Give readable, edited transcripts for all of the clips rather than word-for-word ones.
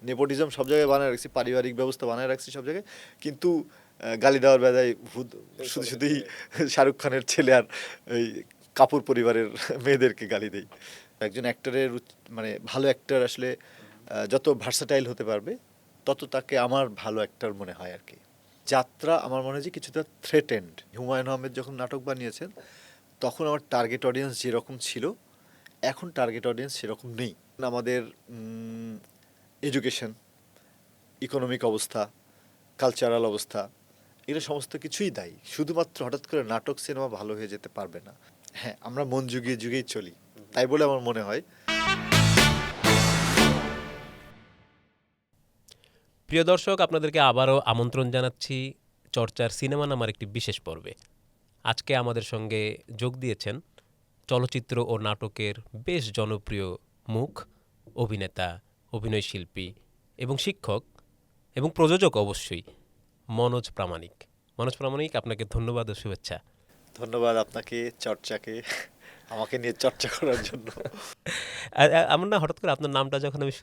Nepotism সব জায়গায় বানায় রাখছি, পারিবারিক ব্যবস্থা বানায় রাখছি সব জায়গায়, কিন্তু গালি দেওয়ার বেলায় শুধু শুধুই শাহরুখ খানের ছেলে আর ওই কাপুর পরিবারের মেয়েদেরকে গালি দেই। একজন অ্যাক্টরের মানে ভালো অ্যাক্টর আসলে যত ভার্সাটাইল হতে পারবে তত তাকে আমার ভালো অ্যাক্টর মনে হয় আর কি। যাত্রা আমার মনে হয় যে কিছুটা থ্রেটেন্ড। হুমায়ুন আহমেদ যখন নাটক বানিয়েছেন তখন আমার টার্গেট অডিয়েন্স যেরকম ছিল, এখন টার্গেট অডিয়েন্স সেরকম নেই। আমাদের এডুকেশন, ইকোনমিক অবস্থা, কালচারাল অবস্থা, এগুলো সমস্ত কিছুই দায়ী। শুধুমাত্র হঠাৎ করে নাটক সিনেমা ভালো হয়ে যেতে পারবে না। হ্যাঁ, আমরা মন যুগিয়ে যুগেই চলি, তাই বলে আমার মনে হয়। প্রিয় দর্শক, আপনাদেরকে আবারও আমন্ত্রণ জানাচ্ছি চর্চার সিনেমা নামার একটি বিশেষ পর্বে। আজকে আমাদের সঙ্গে যোগ দিয়েছেন চলচ্চিত্র ও নাটকের বেশ জনপ্রিয় মুখ, অভিনেতা, অভিনয়শিল্পী এবং শিক্ষক এবং প্রযোজক অবশ্যই মনোজ প্রামাণিক। মনোজ প্রামাণিক, আপনাকে ধন্যবাদ ও শুভেচ্ছা। ধন্যবাদ আপনাকে, চর্চাকে আমাকে নিয়ে চর্চা করার জন্য। আমার না হঠাৎ করে আপনার নামটা যখন আমি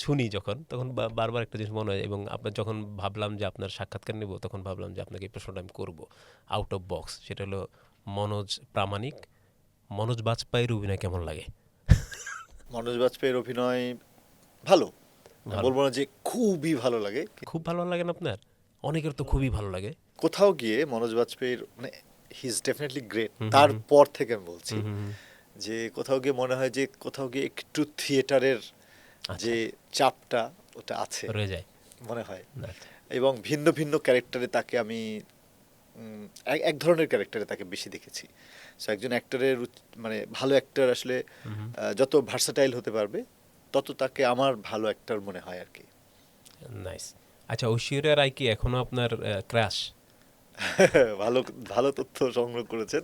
শুনি যখন, তখন বারবার একটা জিনিস মনে হয়, এবং আপনার যখন ভাবলাম যে আপনার সাক্ষাৎকার নেব, তখন ভাবলাম যে আপনাকে এই প্রশ্নটা আমি করবো আউট অফ বক্স। সেটা হলো মনোজ প্রামাণিক, মনোজ বাজপেয়ীর অভিনয় কেমন লাগে? মনোজ বাজপেয়ীর অভিনয় ভালো, ভালো, বলবো না যে খুবই ভালো লাগে। খুব ভালো লাগে না আপনার? অনেকের তো খুবই ভালো লাগে। কোথাও গিয়ে মনোজ বাজপেয়ীর মানে হি ইজ ডেফিনেটলি গ্রেট। হুম হুম তারপর থেকে আমি বলছি হুম হুম হুম। যে কোথাও গিয়ে মনে হয় যে কোথাও গিয়ে একটু থিয়েটারের আচ্ছা, যে চাপটা ওটা আছে রয়ে যায়। মনে হয়। আচ্ছা, এবং ভিন্ন ভিন্ন ক্যারেক্টারে তাকে আমি এক ধরনের ক্যারেক্টারে তাকে বেশি দেখেছি। সো একজন অ্যাক্টরের মানে ভালো অ্যাক্টর আসলে হুম হুম, যত ভার্সাটাইল হতে পারবে তত তাকে আমার ভালো অ্যাক্টর মনে হয় আর কি। নাইস। আচ্ছা, ঐশ্বরিয়া রায় কি এখনো আপনার ক্রাশ? ভালো ভালো তথ্য সংগ্রহ করেছেন।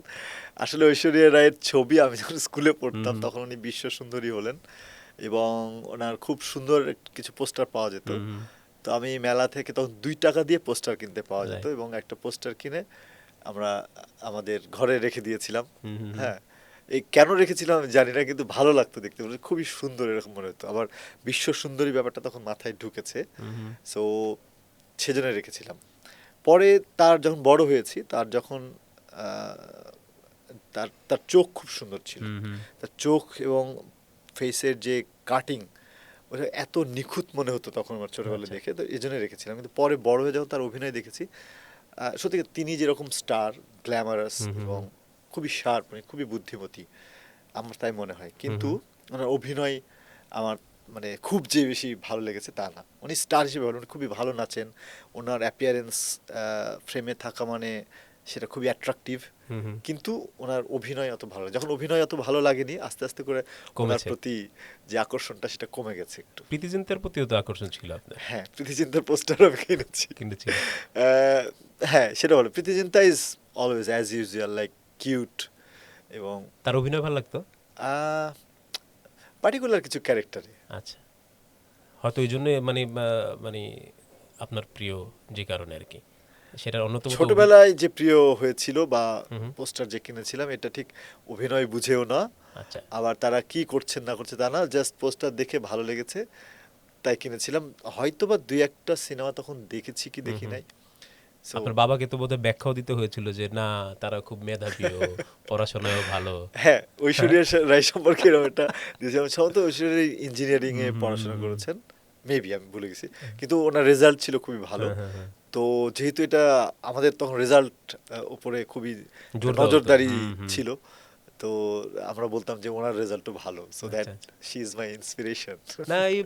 আসলে ঐশ্বরিয়া রায়ের ছবি আমি যখন স্কুলে হুম পড়তাম হুম তখন উনি বিশ্ব সুন্দরী হলেন এবং ওনার খুব সুন্দর কিছু পোস্টার পাওয়া যেত। হুম হুম, তো আমি মেলা থেকে তখন ২ টাকা দিয়ে পোস্টার কিনতে পাওয়া যেত right, এবং একটা পোস্টার কিনে আমরা আমাদের ঘরে রেখে দিয়েছিলাম। হুম হুম হুম, হ্যাঁ, এই কেন রেখেছিলাম আমি জানি না, কিন্তু ভালো লাগতো দেখতে, মানে খুবই সুন্দর এরকম মনে হতো। আবার বিশ্ব সুন্দরী ব্যাপারটা তখন মাথায় ঢুকেছে, হুম হুম, সো সেজন্য রেখেছিলাম। পরে তার যখন বড় হয়েছি, তার যখন তার তার চোখ খুব সুন্দর ছিল। হুম হুম, তার চোখ এবং ফেসের যে কাটিং ওটা এত নিখুঁত মনে হতো তখন আমার ছোটবেলায় আচ্ছা, দেখে, তো এই জন্য রেখেছিলাম। কিন্তু পরে বড় হয়ে যখন তার অভিনয় দেখেছি, সত্যি তিনি যেরকম স্টার, গ্ল্যামারাস হুম হুম এবং হুম, খুবই শার্প, মানে খুবই বুদ্ধিমতী, আমার তাই মনে হয়। হুম কিন্তু হুম, ওনার অভিনয় আমার মানে খুব যে বেশি ভালো লেগেছে তা না। উনি স্টার হিসেবে ভালো, উনি খুবই ভালো নাচেন। ওনার অ্যাপিয়ারেন্স ফ্রেমে থাকা মানে সেটা খুবই অ্যাট্রাকটিভ, হুম হুম, কিন্তু ওনার অভিনয় অত ভালো, যখন অভিনয় অত ভালো লাগেনি আস্তে আস্তে করে ওনার কমেছে। প্রতি যে আকর্ষণটা সেটা কমে গেছে একটু। প্রীতি জিন্তার প্রতিও তো আকর্ষণ ছিল আপনার, হ্যাঁ, প্রীতি জিন্তার পোস্টার আমি কিনেছি। কিনেছিলেন। হ্যাঁ, সেটা বলো, Preity Zinta is always as usual like cute এবং তার অভিনয় ভালো লাগতো। পার্টিকুলার কিছু ক্যারেক্টারে। আচ্ছা, হয়তো এই জন্য মানে মানে আপনার প্রিয়, যে কারণে আর কি, সেটার অন্যতম তো ছোটবেলায় যে প্রিয় হয়েছিল বা হুম হুম, পোস্টার যে কিনেছিলাম এটা ঠিক অভিনয় বুঝেও না, আচ্ছা, আবার তারা কি করছেন না করছে তা না, জাস্ট পোস্টার দেখে ভালো লেগেছে তাই কিনেছিলাম। হয়তো বা ২-১টা সিনেমা তখন দেখেছি কি হুম দেখি হুম। নাই। সো আপনার বাবাকে তো বোধহয় ব্যাখ্যাও দিতে হয়েছিল যে না, তারা খুব মেধাবীও, পড়াশোনায়ও ভালো। হ্যাঁ, হ্যাঁ, ঐশ্বরিয়া রায় সম্পর্কে এরকম একটা দিয়েছিলাম। সম্ভবত ঐশ্বরিয়া ইঞ্জিনিয়ারিং এ হুম হুম হুম পড়াশোনা হুম, করেছেন, মেবি আমি ভুলে গেছি, কিন্তু ওনার রেজাল্ট ছিল খুবই ভালো। হ্যাঁ হ্যাঁ হ্যাঁ, তো যেহেতু এটা আমাদের তখন রেজাল্ট উপরে খুবই একটা জোর দেওয়া হতো। নজরদারি হুম হুম, ছিল, তো আমরা বলতাম যে ওনার রেজাল্টও ভালো, সো দ্যাট আচ্ছা আচ্ছা। She is my inspiration. না, এই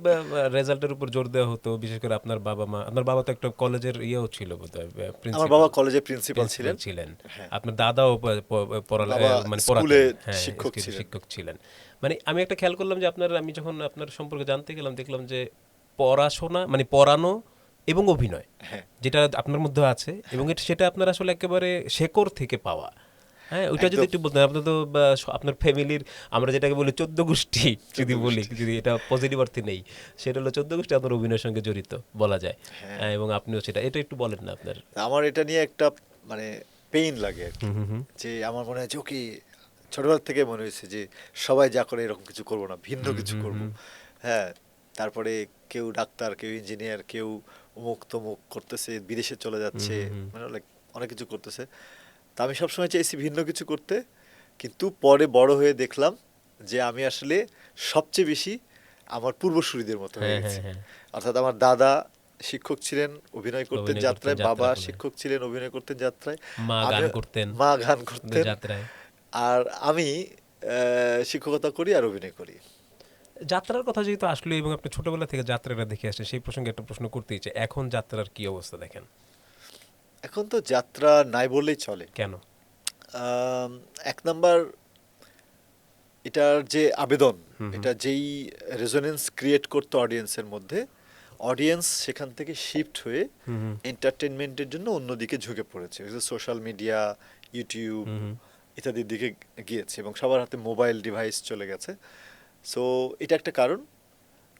রেজাল্টের উপর জোর দেওয়া হতো, বিশেষ করে আপনার বাবা মা। আপনার বাবা তো একটা কলেজের ইয়েও ছিল বোধহয়, আমার প্রিন্সিপাল, বাবা কলেজে প্রিন্সিপাল প্রিন্সিপাল ছিলেন। ছিলেন। হ্যাঁ, আপনার দাদাও বাবা মানে স্কুলে পড়াতেন, হ্যাঁ, শিক্ষক ছিলেন। শিক্ষক ছিলেন। মানে আমি একটা খেয়াল করলাম যে আমি যখন আপনার সম্পর্কে জানতে গেলাম, দেখলাম যে পড়াশোনা মানে পড়ানো এবং অভিনয়, হ্যাঁ, যেটা আপনার মধ্যে আছে, এবং হ্যাঁ, সেটা আপনার আসলে একেবারে শেকড় থেকে পাওয়া। হ্যাঁ, ওইটা যদি একদম একটু বলতেন। আপনার তো আপনার ফ্যামিলির, আমরা যেটাকে বলি ১৪ গোষ্ঠী, যদি ১৪ বলি, গোষ্ঠী। যদি এটা পজিটিভ অর্থে নেই, সেটা হলো ১৪ গোষ্ঠী আপনার অভিনয়ের সঙ্গে জড়িত বলা যায়। হ্যাঁ, এবং আপনিও সেটা, এটা একটু বলেন না আপনার। আমার এটা নিয়ে একটা মানে পেইন লাগে আর হুম কি, হুম হুম যে আমার মনে হয় যে ওকে ছোটবেলা থেকে মনে হয়েছে যে সবাই যা করে এরকম কিছু করব না, ভিন্ন হুম কিছু হুম করব। হুম, হ্যাঁ, তারপরে কেউ ডাক্তার, কেউ ইঞ্জিনিয়ার, কেউ অমুক তমুক করতেছে, বিদেশে চলে যাচ্ছে, মানে লাইক অনেক কিছু করতেছে। তা আমি সবসময় চাইছি ভিন্ন কিছু করতে, কিন্তু পরে বড় হয়ে দেখলাম যে আমি আসলে সবচেয়ে বেশি আমার পূর্বসূরিদের মতো হয়ে হ্যাঁ, গেছি। হ্যাঁ, হ্যাঁ। অর্থাৎ আমার দাদা শিক্ষক ছিলেন, অভিনয় করতেন অভিনয় করতেন যাত্রায়, বাবা যাত্রাপালায়, শিক্ষক ছিলেন, অভিনয় করতেন যাত্রায়, মা আমি গান করতেন মা গান করতেন, যাত্রায়। আর আমি শিক্ষকতা করি আর অভিনয় করি। যাত্রার কথা যেহেতু আসলে এবং আপনি ছোটবেলা থেকে যাত্রাটা দেখে আসছেন, সেই প্রসঙ্গে একটা প্রশ্ন করতেই চাই, এখন যাত্রার কি অবস্থা দেখেন? এখন তো যাত্রা নাই বললেই চলে। কেন? এক নাম্বার, এটার যে আবেদন, হুম, হুম। এটা যেই রেজোনেন্স ক্রিয়েট করতো অডিয়েন্সের মধ্যে, অডিয়েন্স সেখান থেকে শিফট হয়ে হুম, হুম, এন্টারটেনমেন্টের জন্য অন্যদিকে ঝুঁকে পড়েছে। সোশ্যাল মিডিয়া, ইউটিউব হুম, হুম, ইত্যাদির দিকে গিয়েছে এবং সবার হাতে মোবাইল ডিভাইস চলে গেছে। সো এটা একটা কারণ।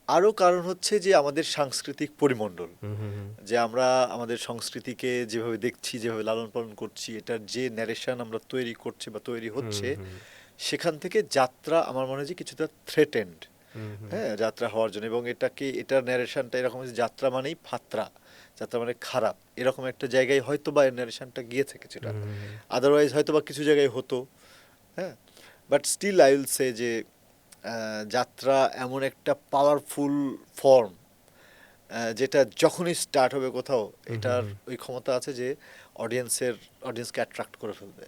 আরও কারণ হচ্ছে যে আমাদের সাংস্কৃতিক পরিমণ্ডল, হুম, হুম, হুম, যে আমরা আমাদের সংস্কৃতিকে যেভাবে দেখছি, যেভাবে লালন পালন করছি, এটার যে ন্যারেশন আমরা তৈরি করছি বা তৈরি হচ্ছে, হুম, সেখান থেকে যাত্রা আমার মনে হয় যে কিছুটা থ্রেটেন্ড, হুম, হুম, হ্যাঁ, যাত্রা হওয়ার জন্য। এবং এটার ন্যারেশনটা এরকম যে যাত্রা মানেই ফাত্রা, যাত্রা মানে খারাপ, এরকম একটা জায়গায় হয়তো বা এর ন্যারেশনটা গিয়েছে কিছুটা। হুম, হুম, আদারওয়াইজ হয়তো বা কিছু জায়গায় হতো, হ্যাঁ। But still I will say যে যাত্রা এমন একটা পাওয়ারফুল ফর্ম, যেটা যখনই স্টার্ট হবে কোথাও, হুম, হুম, এটার হুম। ওই ক্ষমতা আছে যে অডিয়েন্সকে অ্যাট্রাক্ট করে ফেলবে।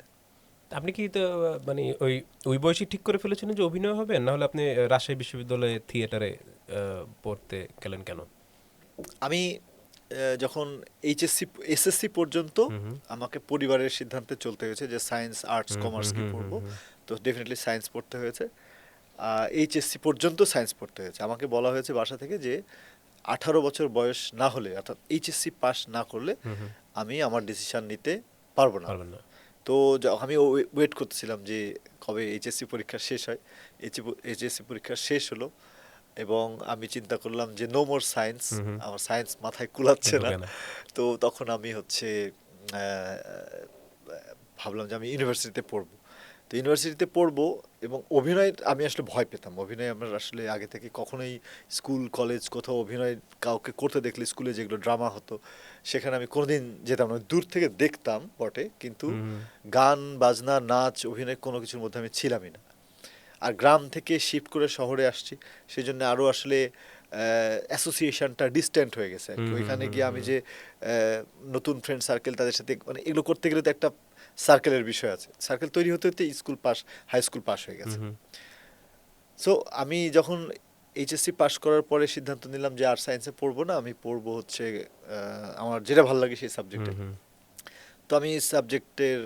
আপনি কি তো মানে ওই ওই বয়সে ঠিক করে ফেলেছিলেন যে অভিনয় হবে, না হলে আপনি রাজশাহী বিশ্ববিদ্যালয়ে থিয়েটারে পড়তে গেলেন কেন? আমি যখন এইচএসসি এসএসসি পর্যন্ত হুম, হুম, আমাকে পরিবারের সিদ্ধান্তে চলতে হয়েছে যে সায়েন্স, আর্টস, হুম, হুম, কমার্স কি হুম, হুম, পড়বো। হুম। তো ডেফিনেটলি সায়েন্স পড়তে হয়েছে। এইচএসসি পর্যন্ত সায়েন্স পড়তে হয়েছে। আমাকে বলা হয়েছে বাসা থেকে যে 18 বছর বয়স না হলে, অর্থাৎ এইচএসসি পাস না করলে হুম, হুম। আমি আমার ডিসিশন নিতে পারবো না। পারবেন না। তো আমি ওয়েট করতেছিলাম যে কবে এইচএসসি পরীক্ষা শেষ হয়। এইচএসসি পরীক্ষা শেষ হলো এবং আমি চিন্তা করলাম যে নো মোর সায়েন্স, হুম, হুম। আমার সায়েন্স মাথায় কুলাচ্ছে না। ঢোকে না। তো তখন আমি হচ্ছে ভাবলাম যে আমি ইউনিভার্সিটিতে পড়বো। তো ইউনিভার্সিটিতে পড়বো এবং অভিনয় আমি আসলে ভয় পেতাম। অভিনয় আমার আসলে আগে থেকে কখনোই, স্কুল কলেজ কোথাও অভিনয় কাউকে করতে দেখলে, স্কুলে যেগুলো ড্রামা হতো সেখানে আমি কোনোদিন যেতাম না, দূর থেকে দেখতাম বটে, কিন্তু হুম, হুম, গান বাজনা নাচ অভিনয় কোনো কিছুর মধ্যে আমি ছিলামই না। আর গ্রাম থেকে শিফট করে শহরে আসছি, সেই জন্য আরও আসলে অ্যাসোসিয়েশনটা ডিস্ট্যান্ট হয়ে গেছে আর কি। হুম, হুম, ওইখানে হুম, গিয়ে আমি হুম। যে নতুন ফ্রেন্ড সার্কেল, তাদের সাথে মানে এগুলো করতে গেলে তো একটা সার্কেলের বিষয় আছে, সার্কেল তৈরি হতে হতে school pass, high school pass হয়ে হুম, গেছে। হুম, সো আমি যখন এইচএসসি পাস করার পরে সিদ্ধান্ত নিলাম যে আর সায়েন্সে পড়বো না, আমি পড়বো হচ্ছে আমার যেটা ভালো লাগে সেই হুম, সাবজেক্টে। হুম, তো আমি সাবজেক্টের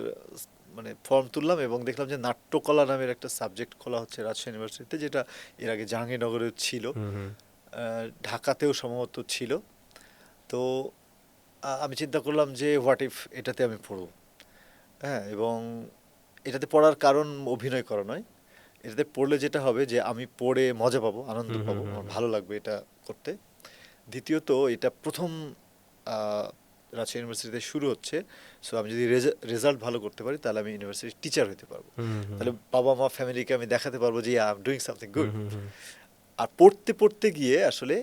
মানে ফর্ম তুললাম এবং দেখলাম যে নাট্যকলা নামের একটা সাবজেক্ট খোলা হচ্ছে রাজশাহী ইউনিভার্সিটিতে, যেটা এর আগে জাহাঙ্গীরনগরেও ছিল, হুম, হুম, ঢাকাতেও সম্ভবত ছিল। তো আমি চিন্তা করলাম যে হোয়াট ইফ এটাতে আমি পড়ব, হ্যাঁ। এবং এটাতে পড়ার কারণ অভিনয় করা নয়, এটাতে পড়লে যেটা হবে যে আমি পড়ে মজা পাবো, আনন্দ হুম, হুম, পাবো, হুম, আমার হুম। ভালো লাগবে এটা করতে। দ্বিতীয়ত, এটা প্রথম আহ, রাজশাহী ইউনিভার্সিটিতে শুরু হচ্ছে। সো আমি যদি রেজাল্ট ভালো করতে পারি তাহলে আমি ইউনিভার্সিটির টিচার হতে পারবো। হুম, হুম, তাহলে বাবা মা ফ্যামিলিকে আমি দেখাতে পারবো যে I am doing something hmm, good. Hmm, hmm. আর পড়তে পড়তে গিয়ে আসলে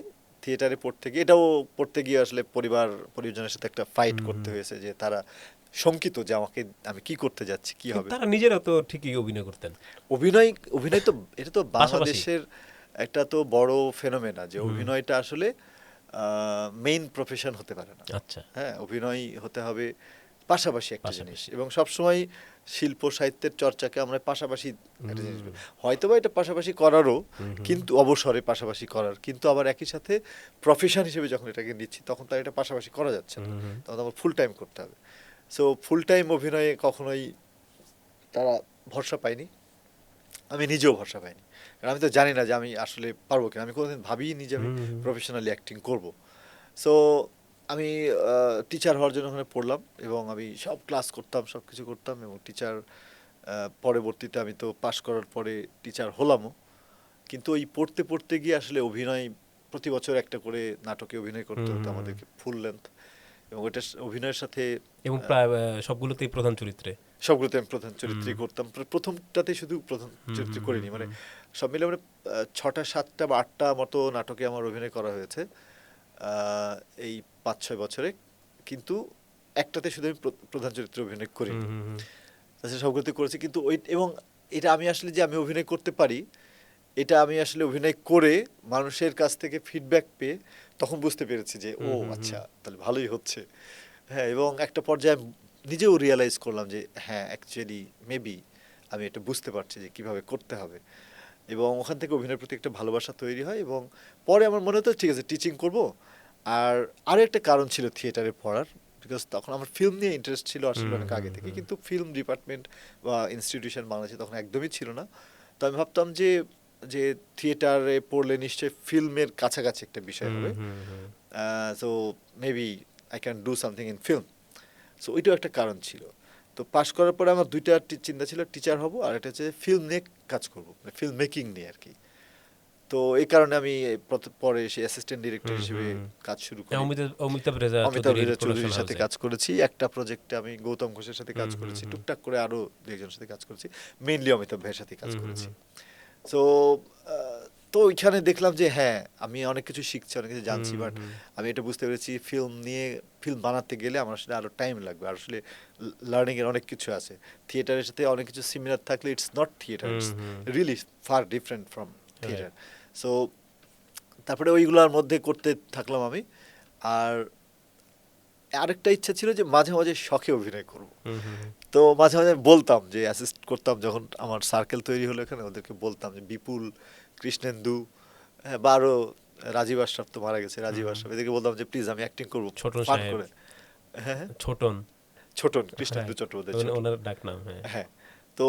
থিয়েটারে পড়তে গিয়ে, এটাও পড়তে গিয়ে আসলে পরিজনের সাথে একটা ফাইট হুম, করতে হুম। হয়েছে, যে তারা শঙ্কিত যে আমি কি করতে যাচ্ছি, কি কিন্তু হবে। তারা নিজেরা তো ঠিকই অভিনয় করতেন অভিনয় অভিনয় তো এটা তো পাশাপাশি। বাংলাদেশের একটা তো বড় ফেনোমেনা, যে হুম। অভিনয়টা আসলে মেইন প্রফেশন হতে পারে না। আচ্ছা। হ্যাঁ, অভিনয় হতে হবে পাশাপাশি একটা জিনিস, পাশাপাশি। এবং সবসময় শিল্প সাহিত্যের চর্চাকে আমরা পাশাপাশি একটা জিনিস হুম, হয়তো বা এটা পাশাপাশি করারও, হুম, হুম, কিন্তু অবসরে পাশাপাশি করার, কিন্তু আবার একই সাথে প্রফেশন হিসেবে যখন এটাকে নিচ্ছি তখন তার এটা পাশাপাশি করা যাচ্ছে না, হুম, হুম। তখন আমার ফুল টাইম করতে হবে। সো ফুল টাইম অভিনয়ে কখনোই তারা ভরসা পায়নি, আমি নিজেও ভরসা পাইনি, কারণ আমি তো জানি না যে আমি আসলে পারবো কিনা। আমি কোনোদিন ভাবিনি যে আমি হুম, হুম, প্রফেশনালি অ্যাক্টিং করব। সো আমি টিচার হওয়ার জন্য ওখানে পড়লাম এবং আমি সব ক্লাস করতাম, সব কিছু করতাম, এবং টিচার পরবর্তীতে আমি তো পাশ করার পরে টিচার হলামও। কিন্তু ওই পড়তে পড়তে গিয়ে আসলে অভিনয়, প্রতি বছর একটা করে নাটকে অভিনয় করতে হুম, হতো হুম, হুম। আমাদেরকে ফুল লেন্থ, এবং ওটা অভিনয়ের সাথে এবং প্রায় সবগুলোতেই প্রধান চরিত্রে। সবগুলোতে আমি প্রধান চরিত্রই করতাম। প্রথমটাতে শুধু প্রধান চরিত্র করিনি, মানে সব মিলে মানে 6টা 7টা বা 8টা মতো নাটকে আমার অভিনয় করা হয়েছে এই 5-6 বছরে, কিন্তু একটাতে শুধু আমি প্রধান চরিত্রে অভিনয় করিনি। তাছাড়া সবগুলোতে করেছি, কিন্তু ওই এবং এটা আমি আসলে যে আমি অভিনয় করতে পারি, এটা আমি আসলে অভিনয় করে মানুষের কাছ থেকে ফিডব্যাক পেয়ে তখন বুঝতে পেরেছি যে ও আচ্ছা তাহলে ভালোই হচ্ছে। হ্যাঁ, এবং একটা পর্যায়ে আমি নিজেও রিয়েলাইজ করলাম যে হ্যাঁ অ্যাকচুয়ালি মেবি আমি এটা বুঝতে পারছি যে কিভাবে করতে হবে, এবং ওখান থেকে অভিনয়ের প্রতি একটা ভালোবাসা তৈরি হয়। এবং পরে আমার মনে হতো ঠিক আছে টিচিং করব। আর আরও একটা কারণ ছিল থিয়েটারে পড়ার, বিকজ তখন আমার ফিল্ম নিয়ে ইন্টারেস্ট ছিল আসলে অনেক আগে থেকে, কিন্তু ফিল্ম ডিপার্টমেন্ট বা ইনস্টিটিউশন বাংলাদেশে তখন একদমই ছিল না। তো আমি ভাবতাম যে যে থিয়েটারে পড়লে নিশ্চয়ই ফিল্মের কাছাকাছি একটা বিষয় হবে, so maybe I can do something in film. So ওইটাও একটা কারণ ছিল। তো পাশ করার পরে আমার দুইটা চিন্তা ছিল, টিচার হব আর এটা হচ্ছে ফিল্ম নিয়ে কাজ করবো, মানে ফিল্ম মেকিং নিয়ে আর কি। তো এই কারণে আমি পরে এসে অ্যাসিস্ট্যান্ট ডিরেক্টর হিসেবে কাজ শুরু করি। অমিতাভ রেজা অমিতাভ রেজা চৌধুরীর প্রোডাকশন সাথে হাউসে কাজ করেছি, একটা প্রজেক্টে আমি গৌতম ঘোষের সাথে কাজ করেছি, টুকটাক করে আরো দুইজনের সাথে কাজ করেছি, মেইনলি অমিতাভ ভাইয়ের সাথে কাজ করেছি। সো তো ওইখানে দেখলাম যে হ্যাঁ আমি অনেক কিছু শিখছি, অনেক কিছু জানছি, বাট আমি এটা বুঝতে পেরেছি ফিল্ম নিয়ে ফিল্ম বানাতে গেলে আমার আসলে আরো টাইম লাগবে, আর আসলে লার্নিং এর অনেক কিছু আছে। থিয়েটারের সাথে অনেক কিছু সিমিলার থাকলে it's not theatre, it's really far different from theatre. So তারপরে ওইগুলোর মধ্যে করতে থাকলাম আমি। আর আরেকটা ইচ্ছা ছিল যে মাঝে মাঝে শখে অভিনয় করব। তো মাঝে মাঝে বলতাম যে অ্যাসিস্ট করতাম, যখন আমার সার্কেল তৈরি হলো এখানে ওদেরকে বলতাম যে বিপুল, কৃষ্ণেন্দু, হ্যাঁ, বা আরো রাজীব আশরাফ তো মারা গেছে, রাজীব আশরাফ, এদেরকে বলতাম যে প্লিজ আমি অ্যাক্টিং করবো ছোটন ফান সাহেব, করে। হ্যাঁ হ্যাঁ, ছোটন, ছোটন, কৃষ্ণেন্দু চট্টোপাধ্যায়, ছোটন, ওনার ডাক নাম। হ্যাঁ, হ্যাঁ। তো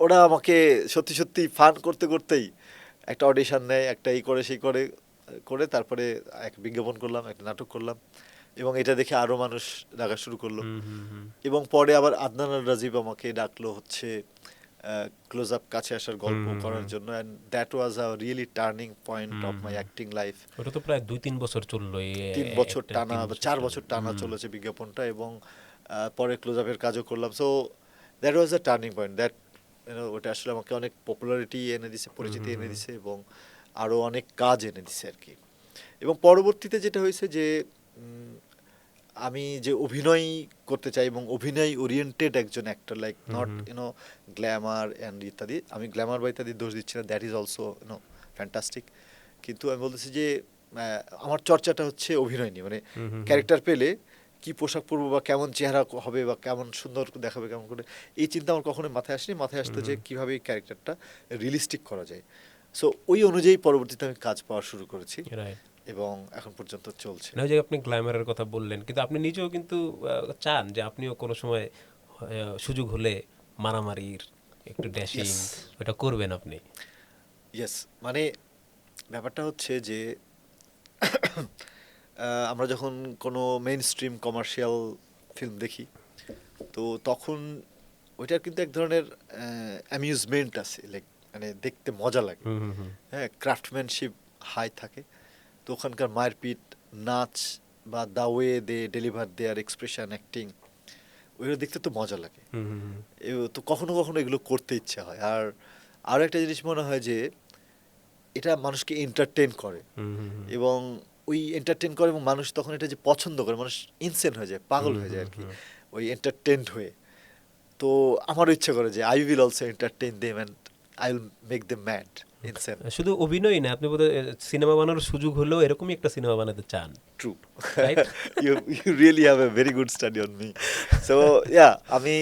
ওরা আমাকে সত্যি সত্যি ফান করতে করতেই একটা অডিশন নেয়, একটা এই করে সেই করে করে তারপরে এক বিজ্ঞাপন করলাম, একটা নাটক করলাম, এবং এটা দেখে আরো মানুষ ডাকা শুরু করলো। এবং পরে আবার আদনান আর রাজীব আমাকে ডাকলো হচ্ছে ক্লোজ আপ কাছে আসার গল্প করার জন্য, and that was a really turning point of my acting life. ওটা তো প্রায় 2-3 বছর চললো, 3 বছর টানা বা 4 বছর টানা চলেছে বিজ্ঞাপনটা, এবং পরে ক্লোজ আপের কাজও করলাম। So that was a turning point, that ওটা আসলে আমাকে অনেক পপুলারিটি এনে দিছে, পরিচিতি এনে দিছে, এবং আরও অনেক কাজ এনে দিছে আর কি। এবং পরবর্তীতে যেটা হয়েছে যে আমি যে অভিনয় করতে চাই এবং অভিনয় ওরিয়েন্টেড একজন actor, like not Glamour and ইত্যাদি, আমি গ্ল্যামার বা ইত্যাদি দোষ দিচ্ছি না, দ্যাট ইজ অলসো ফ্যান্টাস্টিক, কিন্তু আমি বলতেছি যে আমার চর্চাটা হচ্ছে অভিনয় নিয়ে, মানে ক্যারেক্টার পেলে কি পোশাক পরবো বা কেমন চেহারা হবে বা কেমন সুন্দর দেখাবে কেমন করে, এই চিন্তা আমার কখনো মাথায় আসেনি। মাথায় আসতো যে কীভাবে এই ক্যারেক্টারটা রিয়েলিস্টিক করা যায়। সো ওই অনুযায়ী পরবর্তীতে আমি কাজ পাওয়া শুরু করেছি, এবং এখন পর্যন্ত চলছে। না, যে আপনি গ্ল্যামারের কথা বললেন, কিন্তু আপনি নিজেও কিন্তু চান যে আপনিও কোনো সময় সুযোগ হলে মারামারির একটু ড্যাশিং ওটা করবেন আপনি। ইয়েস, মানে ব্যাপারটা হচ্ছে যে আমরা যখন কোনো মেইন স্ট্রিম কমার্শিয়াল ফিল্ম দেখি, তো তখন ওইটার কিন্তু এক ধরনের অ্যামিউজমেন্ট আছে, লাইক মানে দেখতে মজা লাগে, হ্যাঁ, ক্রাফটম্যানশিপ হাই থাকে। তো ওখানকার মারপিট, নাচ, বা the way they deliver their expression, acting, ওইগুলো দেখতে তো মজা লাগে। তো কখনো কখনো এগুলো করতে ইচ্ছা হয়। আর আরও একটা জিনিস মনে হয় যে এটা মানুষকে এন্টারটেন করে, এবং ওই এন্টারটেন করে, এবং মানুষ তখন এটা যে পছন্দ করে, মানুষ ইনসেন হয়ে যায়, পাগল হয়ে যায় আর কি ওই এন্টারটেনড হয়ে। তো আমারও ইচ্ছা করে যে I will also entertain them and I will make them mad, insane. শুধু অভিনয় না, আপনি বোধহয় সিনেমা বানানোর সুযোগ হলেও এরকমই একটা সিনেমা বানাতে চান। True, you really have a very good study on me. So yeah, আমি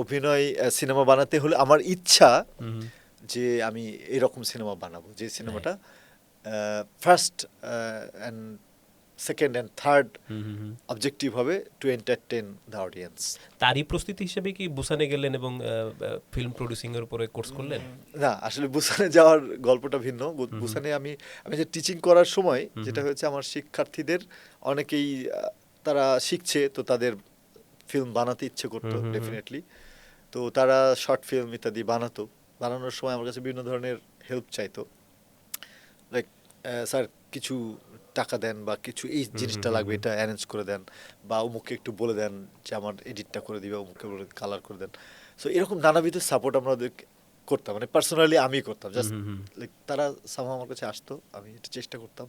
অভিনয় সিনেমা বানাতে হলে আমার ইচ্ছা যে আমি এরকম সিনেমা বানাবো, যে সিনেমাটা first and second and third objective হবে টু এন্টারটেন দ্য অডিয়েন্স। তারই প্রস্তুতি হিসেবে কি বুসানে গেলেন এবং ফিল্ম প্রডিউসিং এর উপরে কোর্স করলেন? না, আসলে বুসানে যাওয়ার গল্পটা ভিন্ন। বুসানে আমি যে টিচিং করার সময় যেটা হয়েছে, আমার শিক্ষার্থীদের অনেকেই তারা শিখছে, তো তাদের ফিল্ম বানাতে ইচ্ছে করতো ডেফিনেটলি। তো তারা শর্ট ফিল্ম ইত্যাদি বানানোর সময় আমার কাছে বিভিন্ন ধরনের হেল্প চাইতো, লাইক স্যার কিছু টাকা দেন বা কিছু এই জিনিসটা লাগবে এটা অ্যারেঞ্জ করে দেন, বা অমুককে একটু বলে দেন যে আমার এডিটটা করে দিবে, অমুককে বলে কালার করে দেন। সো এরকম নানাবিধ সাপোর্ট আমরা ওদের করতাম, মানে পার্সোনালি আমি করতাম, জাস্ট লাইক তারা সামহাও আমার কাছে আসতো, আমি এটা চেষ্টা করতাম,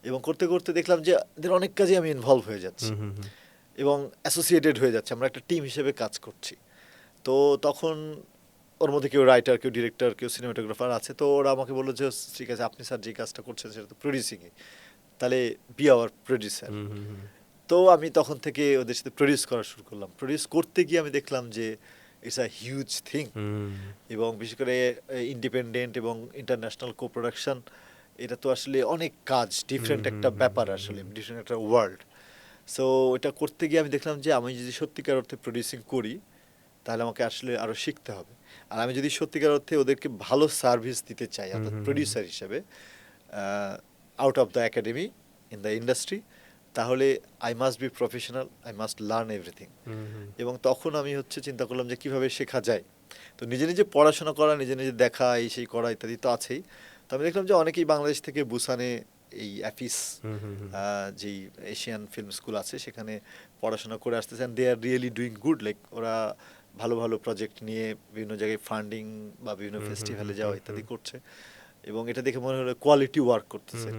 এবং করতে করতে দেখলাম যে এদের অনেক কাজে আমি ইনভলভ হয়ে যাচ্ছি এবং অ্যাসোসিয়েটেড হয়ে যাচ্ছে, আমরা একটা টিম হিসেবে কাজ করছি। তো তখন ওর মধ্যে কেউ রাইটার, কেউ ডিরেক্টর, কেউ সিনেমাটোগ্রাফার আছে। তো ওরা আমাকে বললো যে ঠিক আছে আপনি স্যার যে কাজটা করছেন সেটা তো প্রডিউসিংয়ে, তাহলে বি আওয়ার প্রডিউসার। তো আমি তখন থেকে ওদের সাথে প্রডিউস করা শুরু করলাম। প্রডিউস করতে গিয়ে আমি দেখলাম যে ইটস আ হিউজ থিং, এবং বিশেষ করে ইন্ডিপেন্ডেন্ট এবং ইন্টারন্যাশনাল কো প্রোডাকশন, এটা তো আসলে অনেক কাজ, ডিফারেন্ট একটা ব্যাপার, আসলে ডিফারেন্ট একটা ওয়ার্ল্ড। সো এটা করতে গিয়ে আমি দেখলাম যে আমি যদি সত্যিকার অর্থে প্রডিউসিং করি তাহলে আমাকে আসলে আরও শিখতে হবে। আর আমি যদি সত্যিকার অর্থে ওদেরকে ভালো সার্ভিস দিতে চাই অর্থাৎ প্রডিউসার হিসেবে out of the academy in the industry, তাহলে I must be professional, I must learn everything. এবং তখন আমি চিন্তা করলাম যে কীভাবে শেখা যায়। তো নিজে নিজে পড়াশোনা করা, নিজে নিজে দেখা, এই সেই করা ইত্যাদি তো আছেই। তো আমি দেখলাম যে অনেকেই বাংলাদেশ থেকে বুসানে এই অ্যাফিস যেই এশিয়ান ফিল্ম স্কুল আছে সেখানে পড়াশোনা করে আসতেছেন, they are really doing good, like ওরা ভালো ভালো প্রজেক্ট নিয়ে বিভিন্ন জায়গায় ফান্ডিং বা বিভিন্ন ফেস্টিভ্যালে যাওয়া ইত্যাদি করছে, এবং এটা দেখে মনে হলো কোয়ালিটি ওয়ার্ক করতেছে।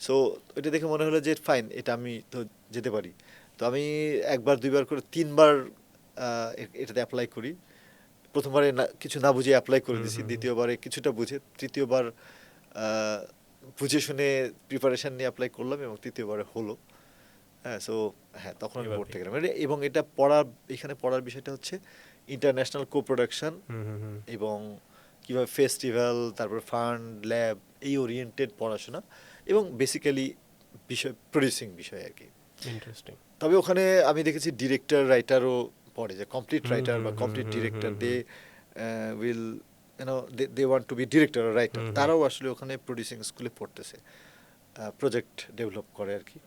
সো এটা দেখে মনে হলো যে ফাইন, এটা আমি তো যেতে পারি। তো আমি একবার দুইবার করে তিনবার এটাতে অ্যাপ্লাই করি। প্রথমবারে কিছু না বুঝে অ্যাপ্লাই করে দিছি, দ্বিতীয়বারে কিছুটা বুঝে, তৃতীয়বার বুঝে শুনে প্রিপারেশন নিয়ে অ্যাপ্লাই করলাম, এবং তৃতীয়বারে হলো। হ্যাঁ, সো হ্যাঁ তখন আমি পড়তে গেলাম। এবং এটা এখানে পড়ার বিষয়টা হচ্ছে ইন্টারন্যাশনাল কো প্রোডাকশন এবং কীভাবে ফেস্টিভ্যাল, তারপর ফান্ড, ল্যাব, এই ওরিয়েন্টেড পড়াশোনা, এবং বেসিক্যালি প্রডিউসিং বিষয় আর কি। ইন্টারেস্টিং। তবে ওখানে আমি দেখেছি ডিরেক্টর, রাইটারও পড়ে, যে কমপ্লিট রাইটার বা complete director, they will they want to be director আর রাইটার, তারাও আসলে ওখানে প্রডিউসিং স্কুলে পড়তেছে, প্রজেক্ট ডেভেলপ করে আর কি।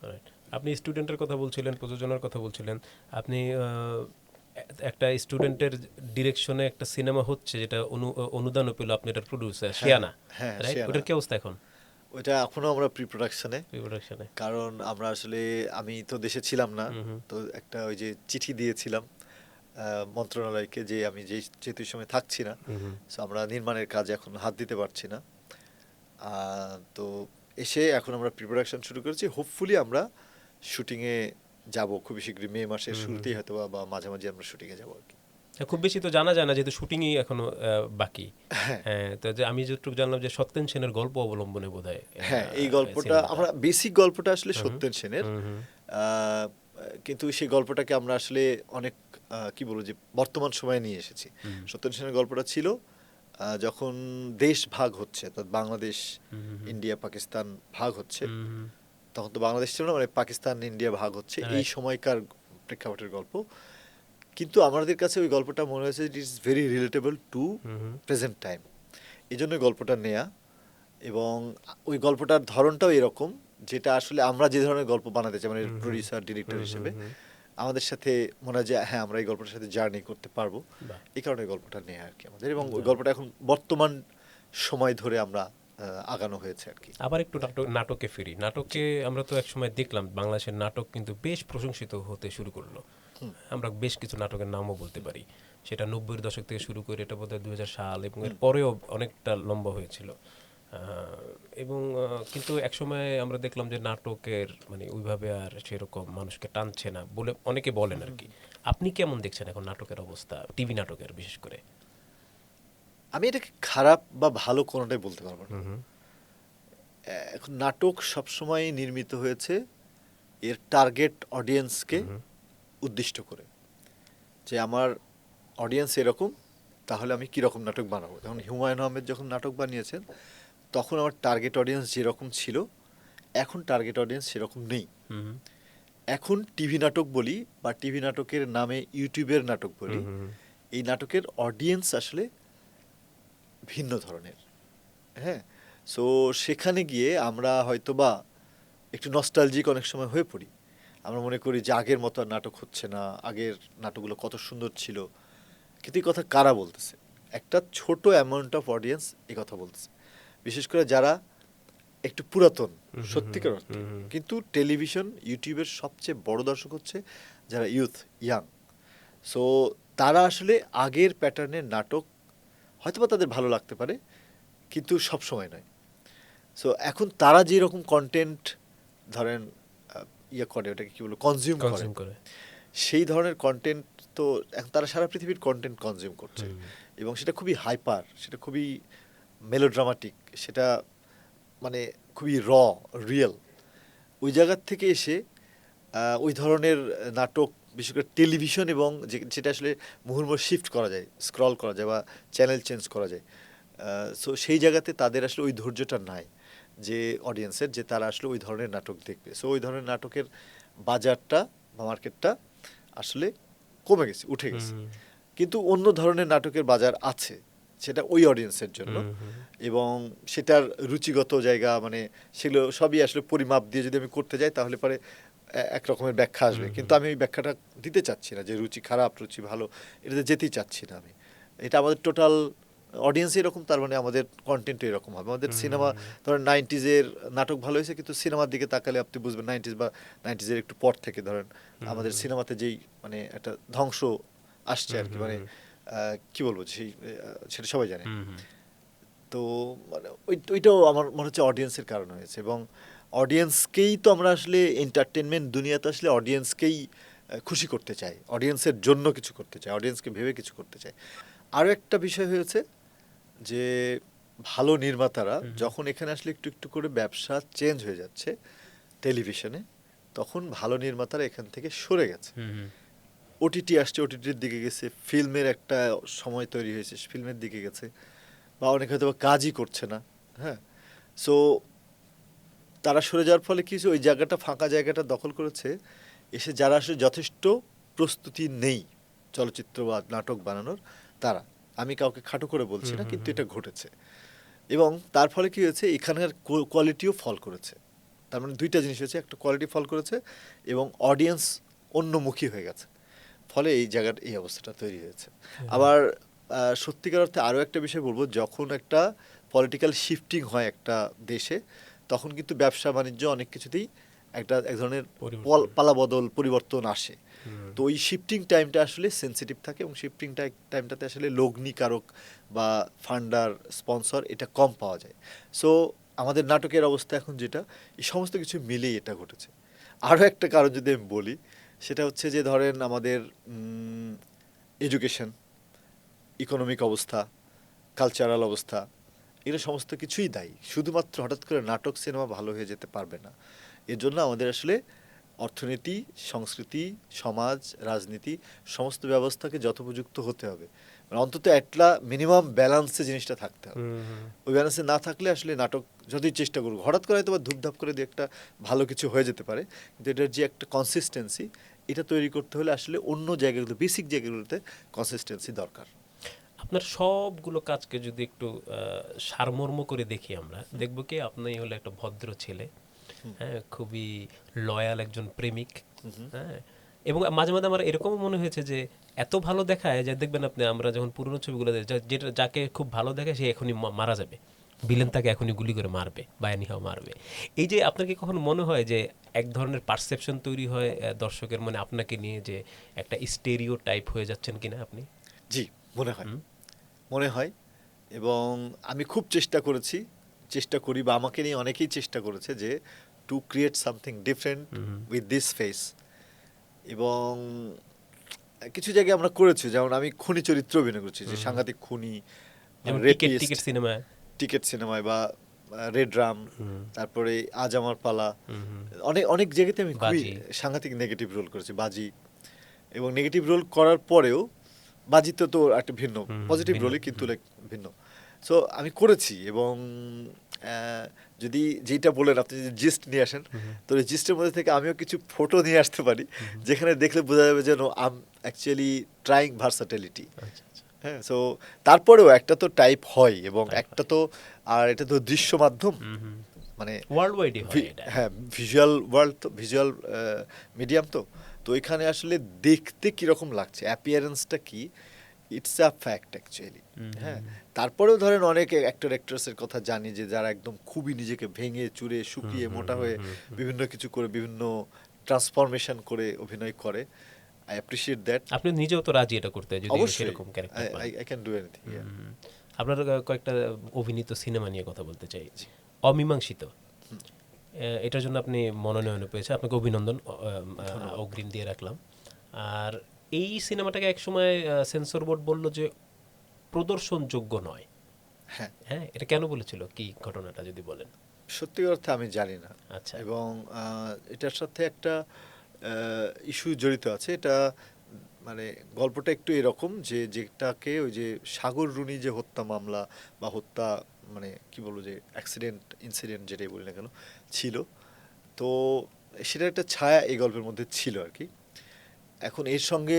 আপনি স্টুডেন্টের কথা বলছিলেন, প্রযোজনার কথা বলছিলেন, আপনি একটা স্টুডেন্টের ডিরেকশনে একটা সিনেমা হচ্ছে যেটা অনুদানও পেল, আপনি এটার প্রডিউসার শিয়ানা, রাইট? ওটার কি অবস্থা এখন? ওইটা এখনো আমরা প্রি প্রোডাকশনে, কারণ আমরা আসলে, আমি তো দেশে ছিলাম না, তো একটা ওই যে চিঠি দিয়েছিলাম মন্ত্রণালয়কে যে আমি যেহেতু সময় থাকছি না, সো আমরা নির্মাণের কাজে এখন হাত দিতে পারছি না। তো এসে এখন আমরা প্রি প্রোডাকশন শুরু করেছি, হোপফুলি আমরা শুটিংয়ে যাব খুবই শীঘ্রই, মে মাসের শুরুতেই হয়তো বা মাঝামাঝি আমরা শুটিংয়ে যাবো আর কি। খুব বেশি তো জানা যায় না, যেহেতু শুটিংই এখনো বাকি। হ্যাঁ, তো যে আমি যতটুকু জানলাম যে সত্যেন সেনের গল্প অবলম্বনে বোধহয়। হ্যাঁ, এই গল্পটা আমরা বেসিক গল্পটা আসলে সত্যেন সেনের, কিন্তু সেই গল্পটাকে আমরা আসলে অনেক কি বলবো যে বর্তমান সময়ে নিয়ে এসেছি। সত্যেন সেনের গল্পটা ছিল যখন দেশ ভাগ হচ্ছে, অর্থাৎ বাংলাদেশ, ইন্ডিয়া, পাকিস্তান ভাগ হচ্ছে, তখন তো বাংলাদেশ ছিল না, মানে পাকিস্তান ইন্ডিয়া ভাগ হচ্ছে, এই সময়কার প্রেক্ষাপটের গল্প। কিন্তু আমাদের কাছে ওই গল্পটা মনে হয়েছে it is very relatable to present time, এই জন্য গল্পটা নেয়া। এবং ওই গল্পটার ধরনটাও এরকম, যেটা আসলে আমরা যে ধরনের গল্প বানাতে চাই, মানে প্রডিউসার, ডিরেক্টর হিসেবে আমাদের সাথে মনে হয় যে হ্যাঁ আমরা এই গল্পটার সাথে জার্নি করতে পারবো, এই কারণে গল্পটা নেয়া আর কি আমাদের। এবং ওই গল্পটা এখন বর্তমান সময় ধরে আমরা আগানো হয়েছে আর কি। আবার একটু নাটকে ফিরি। নাটকে আমরা তো একসময় দেখলাম বাংলাদেশের নাটক কিন্তু বেশ প্রশংসিত হতে শুরু করলো। আমরা বেশ কিছু নাটকের নামও বলতে পারি, সেটা 90-এর দশক থেকে শুরু করে এটা বোধহয় 2000 সাল, এবং এর পরেও অনেকটা লম্বা হয়েছিল। এবং কিন্তু একসময় আমরা দেখলাম যে নাটকের মানে ওইভাবে আর সেরকম মানুষকে টানছে না বলে অনেকে বলেন আর কি। আপনি কেমন দেখছেন এখন নাটকের অবস্থা, টিভি নাটকের বিশেষ করে? আমি এটাকে খারাপ বা ভালো কোনোটাই বলতে পারবো না। এখন নাটক সবসময় নির্মিত হয়েছে এর টার্গেট অডিয়েন্সকে উদ্দিষ্ট করে, যে আমার অডিয়েন্স এরকম, তাহলে আমি কীরকম নাটক বানাবো। তখন হুমায়ুন আহমেদ যখন নাটক বানিয়েছেন তখন আমার টার্গেট অডিয়েন্স যেরকম ছিল, এখন টার্গেট অডিয়েন্স সেরকম নেই। এখন টিভি নাটক বলি বা টিভি নাটকের নামে ইউটিউবের নাটক বলি, এই নাটকের অডিয়েন্স আসলে ভিন্ন ধরনের। হ্যাঁ, সো সেখানে গিয়ে আমরা হয়তোবা একটু নস্টালজিক অনেক সময় হয়ে পড়ি। আমরা মনে করি যে আগের মতো আর নাটক হচ্ছে না, আগের নাটকগুলো কত সুন্দর ছিল। কিন্তু এই কথা কারা বলতেছে? একটা ছোট অ্যামাউন্ট অফ অডিয়েন্স এই কথা বলতেছে, বিশেষ করে যারা একটু পুরাতন সত্যিকার অর্থে, কিন্তু টেলিভিশন ইউটিউবের সবচেয়ে বড় দর্শক হচ্ছে যারা ইউথ, ইয়াং। সো তারা আসলে আগের প্যাটার্নের নাটক হয়তোবা তাদের ভালো লাগতে পারে, কিন্তু সব সময় নয়। সো এখন তারা যেরকম কন্টেন্ট ধরেন ইয়ে করে, ওটাকে কি বলবো, কনজিউম করে, সেই ধরনের কন্টেন্ট তো এখন তারা সারা পৃথিবীর কন্টেন্ট কনজিউম করছে, এবং সেটা খুবই হাইপার, সেটা খুবই মেলোড্রামাটিক, সেটা মানে খুবই রিয়েল। ওই জায়গার থেকে এসে ওই ধরনের নাটক, বিশেষ করে টেলিভিশন, এবং যেটা আসলে মুহুর্মুহু শিফট করা যায়, স্ক্রল করা যায় বা চ্যানেল চেঞ্জ করা যায়, সো সেই জায়গাতে তাদের আসলে ওই ধৈর্যটা নাই যে অডিয়েন্সের, যে তারা আসলে ওই ধরনের নাটক দেখবে। সো ওই ধরনের নাটকের বাজারটা বা মার্কেটটা আসলে কমে গেছে, উঠে গেছে। কিন্তু অন্য ধরনের নাটকের বাজার আছে, সেটা ওই অডিয়েন্সের জন্য, এবং সেটার রুচিগত জায়গা, মানে সেগুলো সবই আসলে পরিমাপ দিয়ে যদি আমি করতে যাই তাহলে পরে এক রকমের ব্যাখ্যা আসবে। কিন্তু আমি ওই ব্যাখ্যাটা দিতে চাচ্ছি না, যে রুচি খারাপ রুচি ভালো, এটাতে যেতেই চাচ্ছি না আমি। এটা আমাদের টোটাল অডিয়েন্স এরকম, তার মানে আমাদের কন্টেন্ট এরকম হবে। আমাদের সিনেমা ধরেন 90s-এর নাটক ভালো হয়েছে, কিন্তু সিনেমার দিকে তাকালে আপনি বুঝবেন 90s বা 90s-এর একটু পর থেকে ধরেন আমাদের সিনেমাতে যেই মানে একটা ধ্বংস আসছে আর কি, মানে কি বলবো, সেটা সবাই জানে। তো মানে ওইটাও আমার মনে হচ্ছে অডিয়েন্সের কারণে হয়েছে, এবং অডিয়েন্সকেই তো আমরা আসলে এন্টারটেনমেন্ট দুনিয়াতে আসলে অডিয়েন্সকেই খুশি করতে চাই, অডিয়েন্সের জন্য কিছু করতে চাই, অডিয়েন্সকে ভেবে কিছু করতে চাই। আরও একটা বিষয় হয়েছে যে ভালো নির্মাতারা যখন এখানে আসলে একটু একটু করে ব্যবসা চেঞ্জ হয়ে যাচ্ছে টেলিভিশনে, তখন ভালো নির্মাতারা এখান থেকে সরে গেছে। ওটিটি আসছে, ওটিটির দিকে গেছে, ফিল্মের একটা সময় তৈরি হয়েছে, ফিল্মের দিকে গেছে, বা অনেকে হয়তো কাজই করছে না। হ্যাঁ, সো তারা সরে যাওয়ার ফলে কি হয়েছে, ওই জায়গাটা, ফাঁকা জায়গাটা দখল করেছে এসে যারা আসলে যথেষ্ট প্রস্তুতি নেই চলচ্চিত্র বা নাটক বানানোর, তারা। আমি কাউকে খাটো করে বলছি না, কিন্তু এটা ঘটেছে, এবং তার ফলে কি হয়েছে, এখানের কোয়ালিটিও ফল করেছে। তার মানে দুইটা জিনিস হয়েছে, একটা কোয়ালিটি ফল করেছে এবং অডিয়েন্স অন্যমুখী হয়ে গেছে, ফলে এই জায়গার এই অবস্থাটা তৈরি হয়েছে। আবার সত্যিকার অর্থে আরও একটা বিষয় বলবো, যখন একটা পলিটিক্যাল শিফটিং হয় একটা দেশে, তখন কিন্তু ব্যবসা বাণিজ্য অনেক কিছুতেই এক ধরনের পালাবদল, পরিবর্তন আসে। তো ওই শিফটিং টাইমটা আসলে সেন্সিটিভ থাকে, এবং শিফটিং টাইমটাতে আসলে লগ্নিকারক বা ফান্ডার, স্পন্সর এটা কম পাওয়া যায়। সো আমাদের নাটকের অবস্থা এখন যেটা, এই সমস্ত কিছু মিলেই এটা ঘটেছে। আরও একটা কারণ যদি আমি বলি, সেটা হচ্ছে যে ধরেন আমাদের এডুকেশন, ইকোনমিক অবস্থা, কালচারাল অবস্থা, এগুলো সমস্ত কিছুই দায়ী। শুধুমাত্র হঠাৎ করে নাটক সিনেমা ভালো হয়ে যেতে পারবে না। এর জন্য আমাদের আসলে অর্থনীতি, সংস্কৃতি, সমাজ, রাজনীতি সমস্ত ব্যবস্থাকে যথোপযুক্ত হতে হবে, মানে অন্তত একটা মিনিমাম ব্যালান্সে জিনিসটা থাকতে হবে। ওই ব্যালেন্সে না থাকলে আসলে নাটক যতই চেষ্টা করুক, হঠাৎ করে হয়তো বা ধূপধাপ করে দিয়ে একটা ভালো কিছু হয়ে যেতে পারে, কিন্তু এটার যে একটা কনসিস্টেন্সি, এটা তৈরি করতে হলে আসলে অন্য জায়গাগুলো, বেসিক জায়গাগুলোতে কনসিস্টেন্সি দরকার। আপনার সবগুলো কাজকে যদি একটু সারমর্ম করে দেখি, আমরা দেখব কি আপনি হলো একটা ভদ্র ছেলে, হ্যাঁ, খুবই লয়াল একজন প্রেমিক, হ্যাঁ, এবং মাঝে মাঝে আমার এরকম মনে হয়েছে যে এত ভালো দেখায় যে দেখবেন আপনি, আমরা যখন পুরনো ছবিগুলো যেটা যাকে খুব ভালো দেখায় সে এখনই মারা যাবে, ভিলেন তাকে এখনই গুলি করে মারবে বা এনিহাও মারবে। এই যে আপনার কি কখনো মনে হয় যে এক ধরনের পারসেপশন তৈরি হয় দর্শকের মনে আপনাকে নিয়ে, যে একটা স্টেরিও টাইপ হয়ে যাচ্ছেন কিনা আপনি? জি, মনে হয়, এবং আমি খুব চেষ্টা করি, বা আমাকে নিয়ে অনেকেই চেষ্টা করেছে যে to create something different with this face, এবং কিছু জায়গায় আমরা করেছি, যেমন আমি খুনি চরিত্র অভিনয় করছি, যে সাংঘাতিক খুনি, টিকেট সিনেমায় বা রেড রাম, তারপরে আজ আমার পালা, অনেক অনেক জায়গাতে আমি খুবই সাংঘাতিক নেগেটিভ রোল করেছি, বাজি। এবং নেগেটিভ রোল করার পরেও, বাজিতে তো একটা ভিন্ন পজিটিভ রোলই, কিন্তু লাইক ভিন্ন। সো আমি করেছি, এবং যদি যেটা বলেন আপনি যদি জিস্ট নিয়ে আসেন, তো এই জিস্টের মধ্যে থেকে আমিও কিছু ফটো নিয়ে আসতে পারি, যেখানে দেখলে বোঝা যাবে যেন আম অ্যাকচুয়ালি ট্রাইং ভার্সাটিলিটি। হ্যাঁ, সো তারপরেও একটা তো টাইপ হয়, এবং একটা তো, আর এটা তো দৃশ্য মাধ্যম, মানে ওয়ার্ল্ড ওয়াইড, হ্যাঁ, ভিজুয়াল ওয়ার্ল্ড, তো ভিজুয়াল মিডিয়াম, তো এখানে আসলে দেখতে কিরকম লাগছে, অ্যাপিয়ারেন্সটা কি, ইটস আ ফ্যাক্ট অ্যাকচুয়ালি। হ্যাঁ, তারপরেও ধরেন অনেক অ্যাক্টর অ্যাক্ট্রেসের কথা জানি যে যারা একদম খুবই নিজেকে ভেঙে চুরে শুকিয়ে মোটা হয়ে বিভিন্ন কিছু করে বিভিন্ন ট্রান্সফরমেশন করে অভিনয় করে। I appreciate that. আপনি নিজেও তো রাজি এটা করতে যদি অবশ্যই সেরকম ক্যারেক্টার পান। I can do anything. আপনার কয়েকটা অভিনীত সিনেমা নিয়ে কথা বলতে চাই। অমীমাংসিত, এটার জন্য আপনি মনোনয়ন পেয়েছে, আপনাকে অভিনন্দন অগ্রিম দিয়ে রাখলাম। আর এই সিনেমাটাকে একসময় সেন্সর বোর্ড বলল যে প্রদর্শনযোগ্য নয়। হ্যাঁ, হ্যাঁ, এটা কেন বলেছিল, কি ঘটনাটা যদি বলেন। সত্যি অর্থে আমি জানি না। আচ্ছা। এবং এটার সাথে একটা ইস্যু জড়িত আছে। এটা মানে গল্পটা একটু এরকম যে যেটাকে ওই যে সাগর রুনি যে হত্যা মামলা বা হত্যা মানে কি বলবো যে অ্যাক্সিডেন্ট ইনসিডেন্ট যেটাই বলি না কেন ছিল, তো সেটার একটা ছায়া এই গল্পের মধ্যে ছিল আর কি। এখন এর সঙ্গে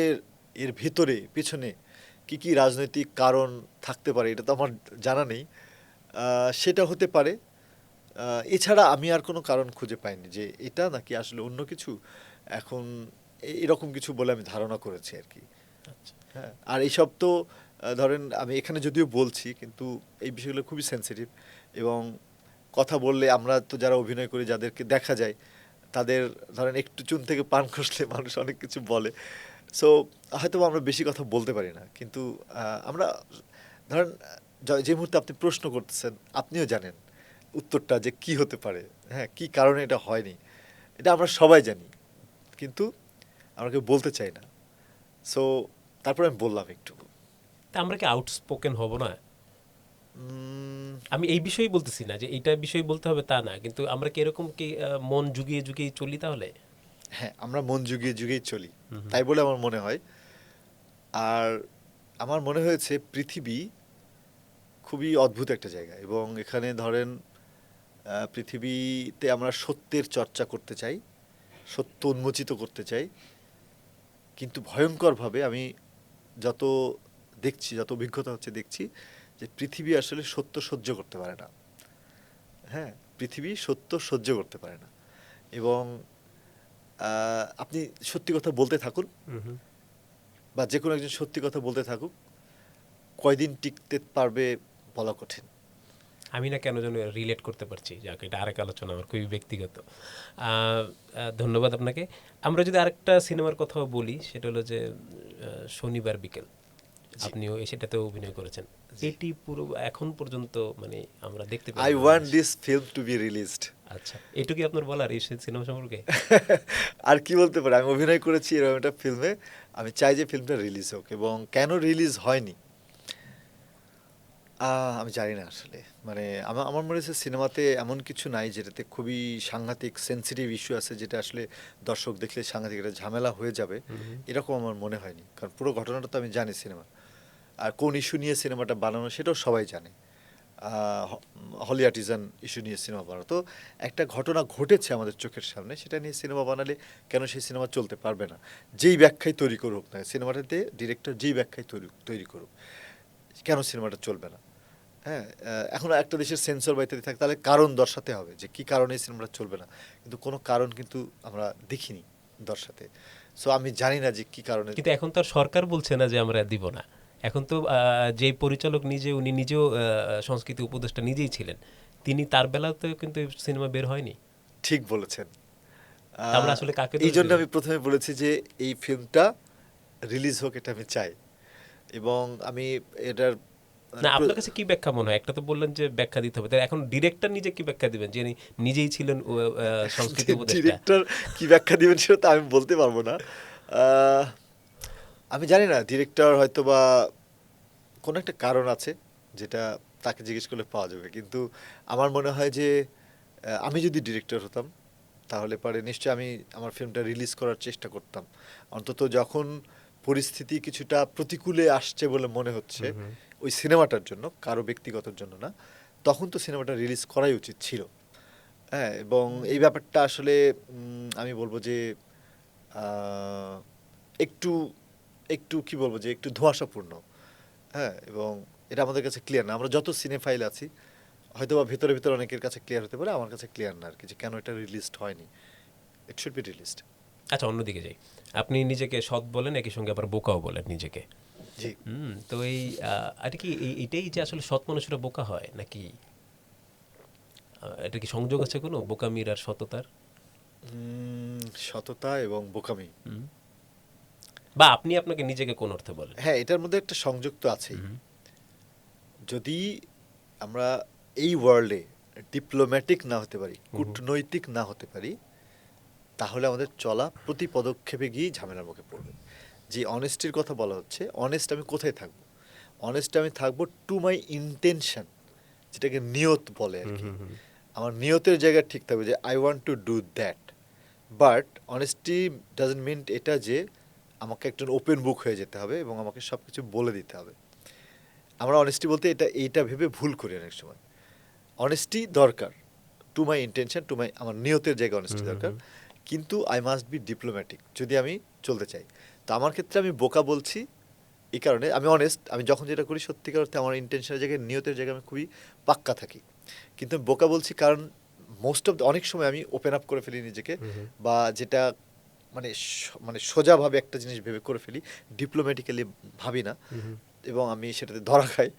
এর ভেতরে পেছনে কি কি রাজনৈতিক কারণ থাকতে পারে এটা তো আমার জানা নেই। সেটা হতে পারে। এছাড়া আমি আর কোনো কারণ খুঁজে পাইনি যে এটা নাকি আসলে অন্য কিছু। এখন এরকম কিছু বলে আমি ধারণা করেছি আর কি। আচ্ছা। হ্যাঁ, আর এইসব তো ধরেন আমি এখানে যদিও বলছি কিন্তু এই বিষয়গুলো খুবই সেনসিটিভ এবং কথা বললে আমরা তো যারা অভিনয় করি যাদেরকে দেখা যায় তাদের ধরেন একটু চুন থেকে পান খসলে মানুষ অনেক কিছু বলে। সো হয়তো আমরা বেশি কথা বলতে পারি না কিন্তু আমরা ধরেন যে মুহূর্তে আপনি প্রশ্ন করতেছেন আপনিও জানেন উত্তরটা যে কি হতে পারে, হ্যাঁ কি কারণে এটা হয়নি, এটা আমরা সবাই জানি কিন্তু আমরা কেউ বলতে চাই না। সো তারপরে আমি বললাম একটু। তা আমরা কি আউটস্পোকেন হব না? উম, আমি এই বিষয়েই বলতেছি না যে এইটা বিষয় বলতে হবে তা না, কিন্তু আমরা কি এরকম কি মন জুগিয়ে জুগিয়ে চলি তাহলে? হ্যাঁ, আমরা মন জুগিয়ে জুগিয়েই চলি তাই বলে আমার মনে হয়। আর আমার মনে হয়েছে পৃথিবী খুবই অদ্ভুত একটা জায়গা এবং এখানে ধরেন পৃথিবীতে আমরা সত্যের চর্চা করতে চাই, সত্য উন্মোচিত করতে চাই, কিন্তু ভয়ঙ্করভাবে আমি যত দেখছি, যত অভিজ্ঞতা হচ্ছে দেখছি যে পৃথিবী আসলে সত্য সহ্য করতে পারে না। হ্যাঁ, পৃথিবী সত্য সহ্য করতে পারে না এবং আপনি সত্যি কথা বলতে থাকুন বা যে কোনো একজন সত্যি কথা বলতে থাকুক, কয়দিন টিকতে পারবে বলা কঠিন। আমি না কেন যেন রিলেট করতে পারছি, যাক এটা আরেক আলোচনা, আমার খুবই ব্যক্তিগত। ধন্যবাদ আপনাকে। আমরা যদি আরেকটা সিনেমার কথাও বলি, সেটা হলো যে শনিবার বিকেল, আপনিও সেটাতেও অভিনয় করেছেন। এটি পুরো এখন পর্যন্ত মানে আমরা দেখতে পাই। I want this film to be released. আচ্ছা, এটুকুই আপনার বলার এই সিনেমা সম্পর্কে? আর কি বলতে পারি, আমি অভিনয় করেছি এরকম একটা ফিল্মে, আমি চাই যে ফিল্মটা রিলিজ হোক। এবং কেন রিলিজ হয়নি আমি জানি না আসলে। মানে আমার মনে হচ্ছে সিনেমাতে এমন কিছু নাই যেটাতে খুবই সাংঘাতিক সেন্সিটিভ ইস্যু আছে যেটা আসলে দর্শক দেখলে সাংঘাতিক একটা ঝামেলা হয়ে যাবে, এরকম আমার মনে হয়নি। কারণ পুরো ঘটনাটা তো আমি জানি সিনেমা, আর কোন ইস্যু নিয়ে সিনেমাটা বানানো সেটাও সবাই জানে। হলি আর্টিজান ইস্যু নিয়ে সিনেমা বানানো, তো একটা ঘটনা ঘটেছে আমাদের চোখের সামনে, সেটা নিয়ে সিনেমা বানালে কেন সেই সিনেমা চলতে পারবে না? যেই ব্যাখ্যাই তৈরি করুক না সিনেমাটাতে, ডিরেক্টর যেই ব্যাখ্যাই তৈরি করুক, কেন সিনেমাটা চলবে না? হ্যাঁ, এখন একটা দেশের সেন্সর বা ইত্যাদি থাকে, তাহলে কারণ দর্শাতে হবে যে কী কারণে এই সিনেমাটা চলবে না, কিন্তু কোনো কারণ কিন্তু আমরা দেখিনি দর্শাতে। সো আমি জানি না যে কী কারণে। কিন্তু এখন তো আর সরকার বলছে না যে আমরা দিব না। এখন তো যে পরিচালক নিজে, উনি নিজেও সংস্কৃতি উপদেষ্টা নিজেই ছিলেন, তিনি তার বেলাতেও কিন্তু সিনেমা বের হয়নি। ঠিক বলেছেন। আমরা আসলে কাকে এই জন্য আমি প্রথমে বলেছি যে এই ফিল্মটা রিলিজ হোক, এটা আমি চাই। এবং আমি এটার না, আপনার কাছে কি ব্যাখ্যা মনে হয়? একটা তো বললেন যে ব্যাখ্যা দিতে হবে, তাই এখন ডিরেক্টর নিজে কি ব্যাখ্যা দিবেন যে নিজেই ছিলেন সংস্কৃতি উপদেষ্টা? ডিরেক্টর কি ব্যাখ্যা দিবেন সেটা তো আমি বলতে পারবো না। আমি জানি না, ডিরেক্টর হয়তো বা কোনো একটা কারণ আছে যেটা তাকে জিজ্ঞেস করলে পাওয়া যাবে। কিন্তু আমার মনে হয় যে আমি যদি ডিরেক্টর হতাম তাহলে পরে নিশ্চয়ই আমি আমার ফিল্মটা রিলিজ করার চেষ্টা করতাম। অন্তত যখন পরিস্থিতি কিছুটা প্রতিকূলে আসছে বলে মনে হচ্ছে ওই সিনেমাটার জন্য, কারো ব্যক্তিগতর জন্য না, তখন তো সিনেমাটা রিলিজ করাই উচিত ছিল। হ্যাঁ, এবং এই ব্যাপারটা আসলে আমি বলবো যে একটু একটু কি বলবো যে একটু ধোঁয়াশাপূর্ণ। হ্যাঁ, এবং এটা আমাদের কাছে ক্লিয়ার না। আমরা যত সিনেফাইল আছি হয়তো বা ভেতরে ভেতরে অনেকের কাছে ক্লিয়ার হতে পারে, আমার কাছে ক্লিয়ার না আর কি, যে কেন এটা রিলিজড হয়নি। It should be released. আচ্ছা, অন্যদিকে যাই। আপনি নিজেকে সৎ বলেন, একই সঙ্গে আবার বোকাও বলেন নিজেকে। জি। তো এই এটা কি এটাই যে আসলে সৎ মানুষরা বোকা হয়, নাকি এটা কি সংযোগ আছে কোনো বোকামির আর সততার? সততা এবং বোকামি, হুম। বা আপনি আপনাকে নিজেকে কোন অর্থে বলেন? হ্যাঁ, এটার মধ্যে একটা সংযোগ তো আছেই। হুম। যদি আমরা এই ওয়ার্ল্ডে ডিপ্লোম্যাটিক না হতে পারি, হুম। কূটনৈতিক না হতে পারি, তাহলে আমাদের চলা প্রতি পদক্ষেপে গিয়েই ঝামেলার মুখে পড়বে। যে অনেস্টির কথা বলা হচ্ছে, অনেস্ট আমি কোথায় থাকবো? অনেস্ট আমি থাকবো টু মাই ইন্টেনশন, যেটাকে নিয়ত বলে আর হুম। কি। হুম। হুম। আমার নিয়তের জায়গা ঠিক থাকবে যে I want to do that. But honesty doesn't mean এটা যে আমাকে একজন ওপেন বুক হয়ে যেতে হবে এবং আমাকে সব কিছু বলে দিতে হবে। আমরা অনেস্টি বলতে এইটা ভেবে ভুল করি অনেক সময়। অনেস্টি দরকার, to my intention, to my আমার নিয়তের জায়গায় অনেস্টি হুম। দরকার, হুম। কিন্তু আই মাস্ট বি ডিপ্লোম্যাটিক যদি আমি চলতে চাই। তো আমার ক্ষেত্রে আমি বোকা বলছি এই কারণে, আমি অনেস্ট, আমি যখন যেটা করি সত্যিকার অর্থে আমার ইন্টেনশনের জায়গায়, নিয়তের জায়গায় আমি খুবই পাক্কা থাকি। কিন্তু আমি বোকা বলছি কারণ মোস্ট অফ অনেক সময় আমি ওপেন আপ করে ফেলি নিজেকে, হুম। বা যেটা মানে মানে সোজাভাবে একটা জিনিস ভেবে করে ফেলি, ডিপ্লোম্যাটিক্যালি ভাবি না, হুম। হুম। এবং আমি সেটাতে ধরা খাই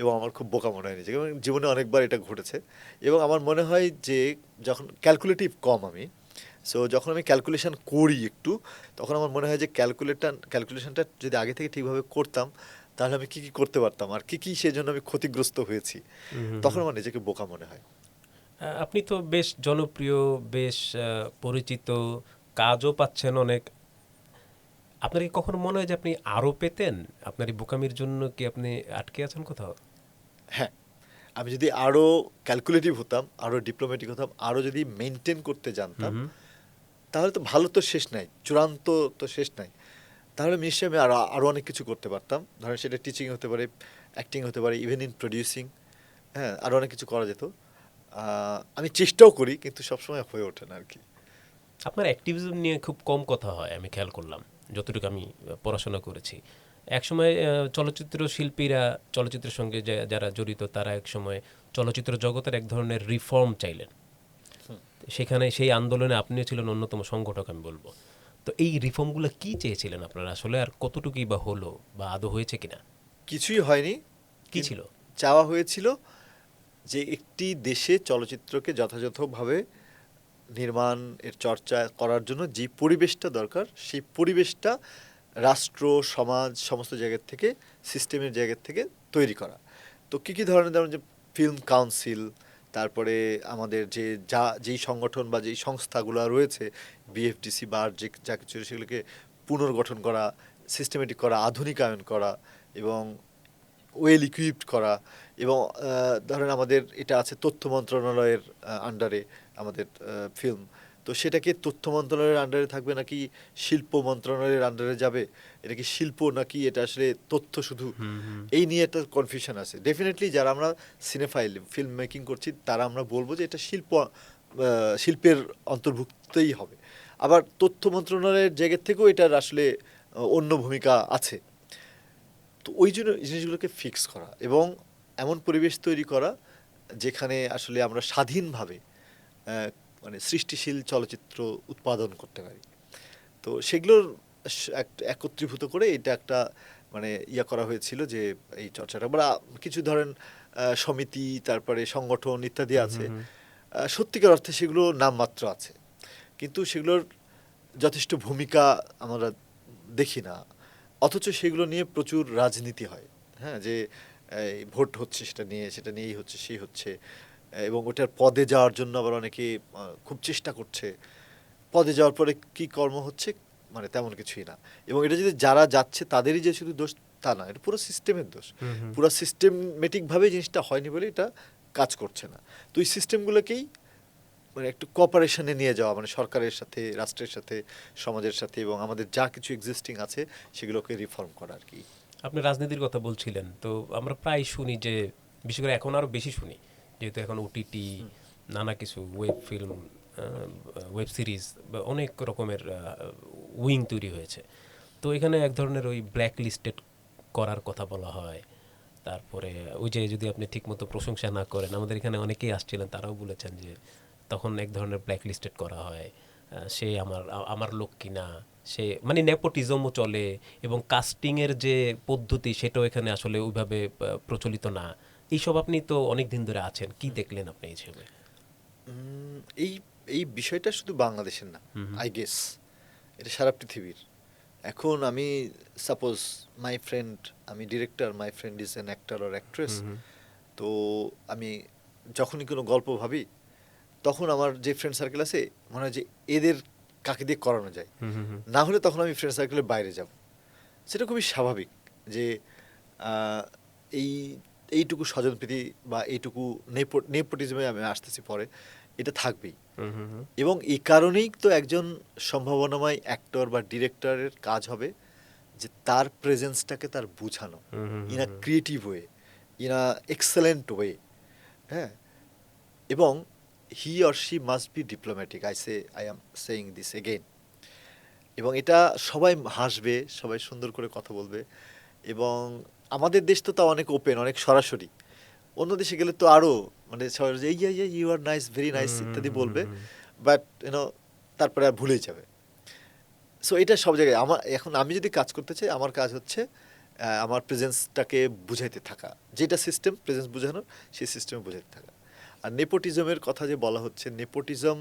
এবং আমার খুব বোকা মনে হয় নিজেকে, এবং জীবনে অনেকবার এটা ঘটেছে। এবং আমার মনে হয় যে যখন ক্যালকুলেটিভ কম আমি, সো যখন আমি ক্যালকুলেশন করি একটু, তখন আমার মনে হয় যে ক্যালকুলেশনটা যদি আগে থেকে ঠিকভাবে করতাম, তাহলে আমি কী কী করতে পারতাম আর কী সেই জন্য আমি ক্ষতিগ্রস্ত হয়েছি, হুম। হুম। তখন হুম। আমার নিজেকে বোকা মনে হয়। আপনি তো বেশ জনপ্রিয়, বেশ পরিচিত, কাজও পাচ্ছেন অনেক। আপনার কি কখনো মনে হয় যে আপনি আরো পেতেন? আপনার এই বোকামির জন্য কি আপনি আটকে আছেন কোথাও? হ্যাঁ, আমি যদি আরও ক্যালকুলেটিভ হতাম, আরও ডিপ্লোম্যাটিক হতাম, আরও যদি মেনটেন করতে হুম। জানতাম, হুম। তাহলে তো ভালো তো শেষ নাই, চূড়ান্ত তো শেষ নাই। তাহলে নিশ্চয়ই আমি আরও অনেক কিছু করতে পারতাম। ধরেন সেটা টিচিং হতে পারে, অ্যাক্টিং হতে পারে, ইভেন ইন প্রডিউসিং, হ্যাঁ, আরও অনেক কিছু করা যেত। আমি চেষ্টাও করি, কিন্তু সবসময় হয়ে ওঠে না আর কি। আপনার অ্যাক্টিভিজম নিয়ে খুব কম কথা হয়, আমি খেয়াল করলাম, যতটুকু আমি পড়াশোনা করেছি। একসময় চলচ্চিত্র শিল্পীরা, চলচ্চিত্রের সঙ্গে যারা জড়িত, তারা একসময় চলচ্চিত্র জগতের এক ধরনের রিফর্ম চাইলেন। সেখানে সেই আন্দোলনে আপনিও ছিলেন অন্যতম সংগঠক, আমি বলবো। তো এই রিফর্মগুলো কি চেয়েছিলেন আপনারা আসলে, আর কতটুকুই বা হলো, বা আদৌ হয়েছে কিনা? কিছুই হয়নি, কি ছিল? চাওয়া হয়েছিল যে একটি দেশে চলচ্চিত্রকে যথাযথভাবে নির্মাণ এর চর্চা করার জন্য যে পরিবেশটা দরকার, সেই পরিবেশটা রাষ্ট্র, সমাজ, সমস্ত জায়গার থেকে, সিস্টেমের জায়গা থেকে তৈরি করা। তো কী কী ধরনের, ধরুন যে ফিল্ম কাউন্সিল, তারপরে আমাদের যেই সংগঠন বা যেই সংস্থাগুলো রয়েছে, বিএফডিসি বা আর যা কিছু, সেগুলোকে পুনর্গঠন করা, সিস্টেমেটিক করা, আধুনিকায়ন করা, এবং ওয়েল ইকুইপড করা। এবং ধরেন আমাদের এটা আছে তথ্য মন্ত্রণালয়ের আন্ডারে আমাদের ফিল্ম, তো সেটাকে তথ্য মন্ত্রণালয়ের আন্ডারে থাকবে নাকি শিল্প মন্ত্রণালয়ের আন্ডারে যাবে, এটা কি শিল্প নাকি এটা আসলে তথ্য শুধু, হুম। হুম। এই নিয়ে একটা কনফিউশন আছে। ডেফিনেটলি যারা আমরা সিনেফাইল, ফিল্ম মেকিং করছি, তারা আমরা বলবো যে এটা শিল্পের অন্তর্ভুক্তই হবে। আবার তথ্য মন্ত্রণালয়ের জায়গা থেকেও এটার আসলে অন্য ভূমিকা আছে। তো ওই জন্য জিনিসগুলোকে ফিক্স করা এবং এমন পরিবেশ তৈরি করা যেখানে আসলে আমরা স্বাধীনভাবে মানে সৃষ্টিশীল চলচ্চিত্র উৎপাদন করতে পারি। তো সেগুলোর একত্রীভূত করে এটা একটা মানে করা হয়েছিল যে এই চর্চাটা আমরা কিছু ধরেন সমিতি, তারপরে সংগঠন ইত্যাদি হুম। আছে। হুম। হুম। সত্যিকার অর্থে সেগুলো নামমাত্র আছে, কিন্তু সেগুলোর যথেষ্ট ভূমিকা আমরা দেখি না। অথচ সেগুলো নিয়ে প্রচুর রাজনীতি হয়। হ্যাঁ, যে এই ভোট হচ্ছে সেটা নিয়েই হচ্ছে, সেই হচ্ছে, এবং ওটার পদে যাওয়ার জন্য আবার অনেকে খুব চেষ্টা করছে। পদে যাওয়ার পরে কি কর্ম হচ্ছে, মানে তেমন কিছুই না। এবং এটা যদি যারা যাচ্ছে তাদেরই যে শুধু দোষ, তা না, এটা পুরো সিস্টেমের দোষ। হুম। হুম। পুরো সিস্টেমেটিকভাবে জিনিসটা হয়নি বলে এটা কাজ করছে না। তো এই সিস্টেমগুলোকেই মানে একটু কোঅপারেশনে নিয়ে যাওয়া, মানে সরকারের সাথে, রাষ্ট্রের সাথে, সমাজের সাথে, এবং আমাদের যা কিছু এক্সিস্টিং আছে সেগুলোকে রিফর্ম করা আর কি। আপনি রাজনীতির কথা বলছিলেন, তো আমরা প্রায় শুনি যে, বিশেষ করে এখন আরও বেশি শুনি, যেহেতু এখন ওটিটি, নানা কিছু ওয়েব ফিল্ম, ওয়েব সিরিজ বা অনেক রকমের উইং তৈরি হয়েছে। তো এখানে এক ধরনের ওই ব্ল্যাক লিস্টেড করার কথা বলা হয়। তারপরে ওই যে যদি আপনি ঠিকমতো প্রশংসা না করেন, আমাদের এখানে অনেকেই আসছিলেন, তারাও বলেছেন যে তখন এক ধরনের ব্ল্যাক লিস্টেড করা হয়। সে আমার লোক কিনা, সে মানে নেপোটিজমও চলে, এবং কাস্টিংয়ের যে পদ্ধতি সেটাও এখানে আসলে ওইভাবে প্রচলিত না। এইসব আপনি তো অনেক দিন ধরে আছেন, কি দেখলেন আপনি এই হিসেবে? উম, এই এই বিষয়টা শুধু বাংলাদেশের না, আই গেস এটা সারা পৃথিবীর। এখন আমি সাপোজ মাই ফ্রেন্ড, আমি director, my friend is an actor or actress, তো আমি যখনই কোনো গল্প ভাবি তখন আমার যে ফ্রেন্ড সার্কেল আছে মনে হয় যে এদের কাকে দিয়ে করানো যায়, না হলে তখন আমি ফ্রেন্ড সার্কেলের বাইরে যাব। সেটা খুবই স্বাভাবিক যে আহ, এই এইটুকু স্বজনপ্রীতি বা এইটুকু নেপোটিজমে আমি আসতেছি পরে, এটা থাকবেই। এবং এই কারণেই তো একজন সম্ভাবনাময় অ্যাক্টর বা ডিরেক্টরের কাজ হবে যে তার প্রেজেন্সটাকে তার বোঝানো in a creative way, in a excellent way. হ্যাঁ, এবং he or she must be diplomatic, I am saying this again. এবং এটা সবাই হাসবে, সবাই সুন্দর করে কথা বলবে। এবং আমাদের দেশ তো তা অনেক ওপেন, অনেক সরাসরি। অন্য দেশে গেলে তো আরও মানে সবাই যে yeah yeah you are nice, very nice ইত্যাদি বলবে, বাট তারপরে আর ভুলেই যাবে। সো এটা সব জায়গায় আমার, এখন আমি যদি কাজ করতে চাই আমার কাজ হচ্ছে আমার প্রেজেন্সটাকে বুঝাইতে থাকা, যেটা সিস্টেম প্রেজেন্স বোঝানোর সেই সিস্টেমে বুঝাইতে থাকা। আর নেপোটিজমের কথা যে বলা হচ্ছে, নেপোটিজম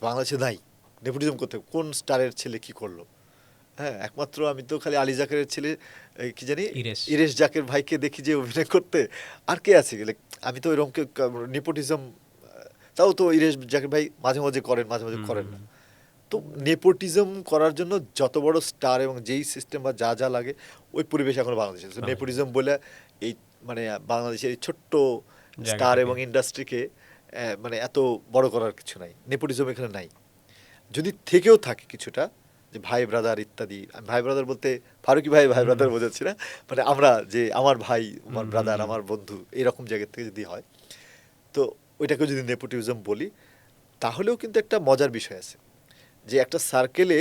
বাংলাদেশে নাই। নেপোটিজম করতে কোন স্টারের ছেলে কি করলো? হ্যাঁ, একমাত্র আমি তো খালি আলী জাকেরের ছেলে কি জানি ইরেশ। ইরেশ জাকের ভাইকে দেখি যে অভিনয় করতে। আর কে আছে গেলে? আমি তো এরকম নেপোটিজম, তাও তো ইরেশ জাকের ভাই মাঝে মাঝে করেন, মাঝে মাঝে করেন না। তো নেপোটিজম করার জন্য যত বড় স্টার এবং যেই সিস্টেম বা যা যা লাগে ওই পরিবেশ এখন বাংলাদেশে। তো নেপোটিজম বলে এই মানে বাংলাদেশের এই ছোট্ট স্টার এবং ইন্ডাস্ট্রিকে মানে এত বড় করার কিছু নাই। নেপোটিজম এখানে নাই। যদি থেকেও থাকে কিছুটা, যে ভাই ব্রাদার ইত্যাদি, আমি ভাই ব্রাদার বলতে ফারুকি ভাই ভাই ব্রাদার বোঝাচ্ছি না, মানে আমরা যে আমার ভাই, আমার ব্রাদার, আমার বন্ধু, এরকম জায়গা থেকে যদি হয়, তো ওইটাকে যদি নেপোটিজম বলি, তাহলেও কিন্তু একটা মজার বিষয় আছে যে একটা সার্কেলে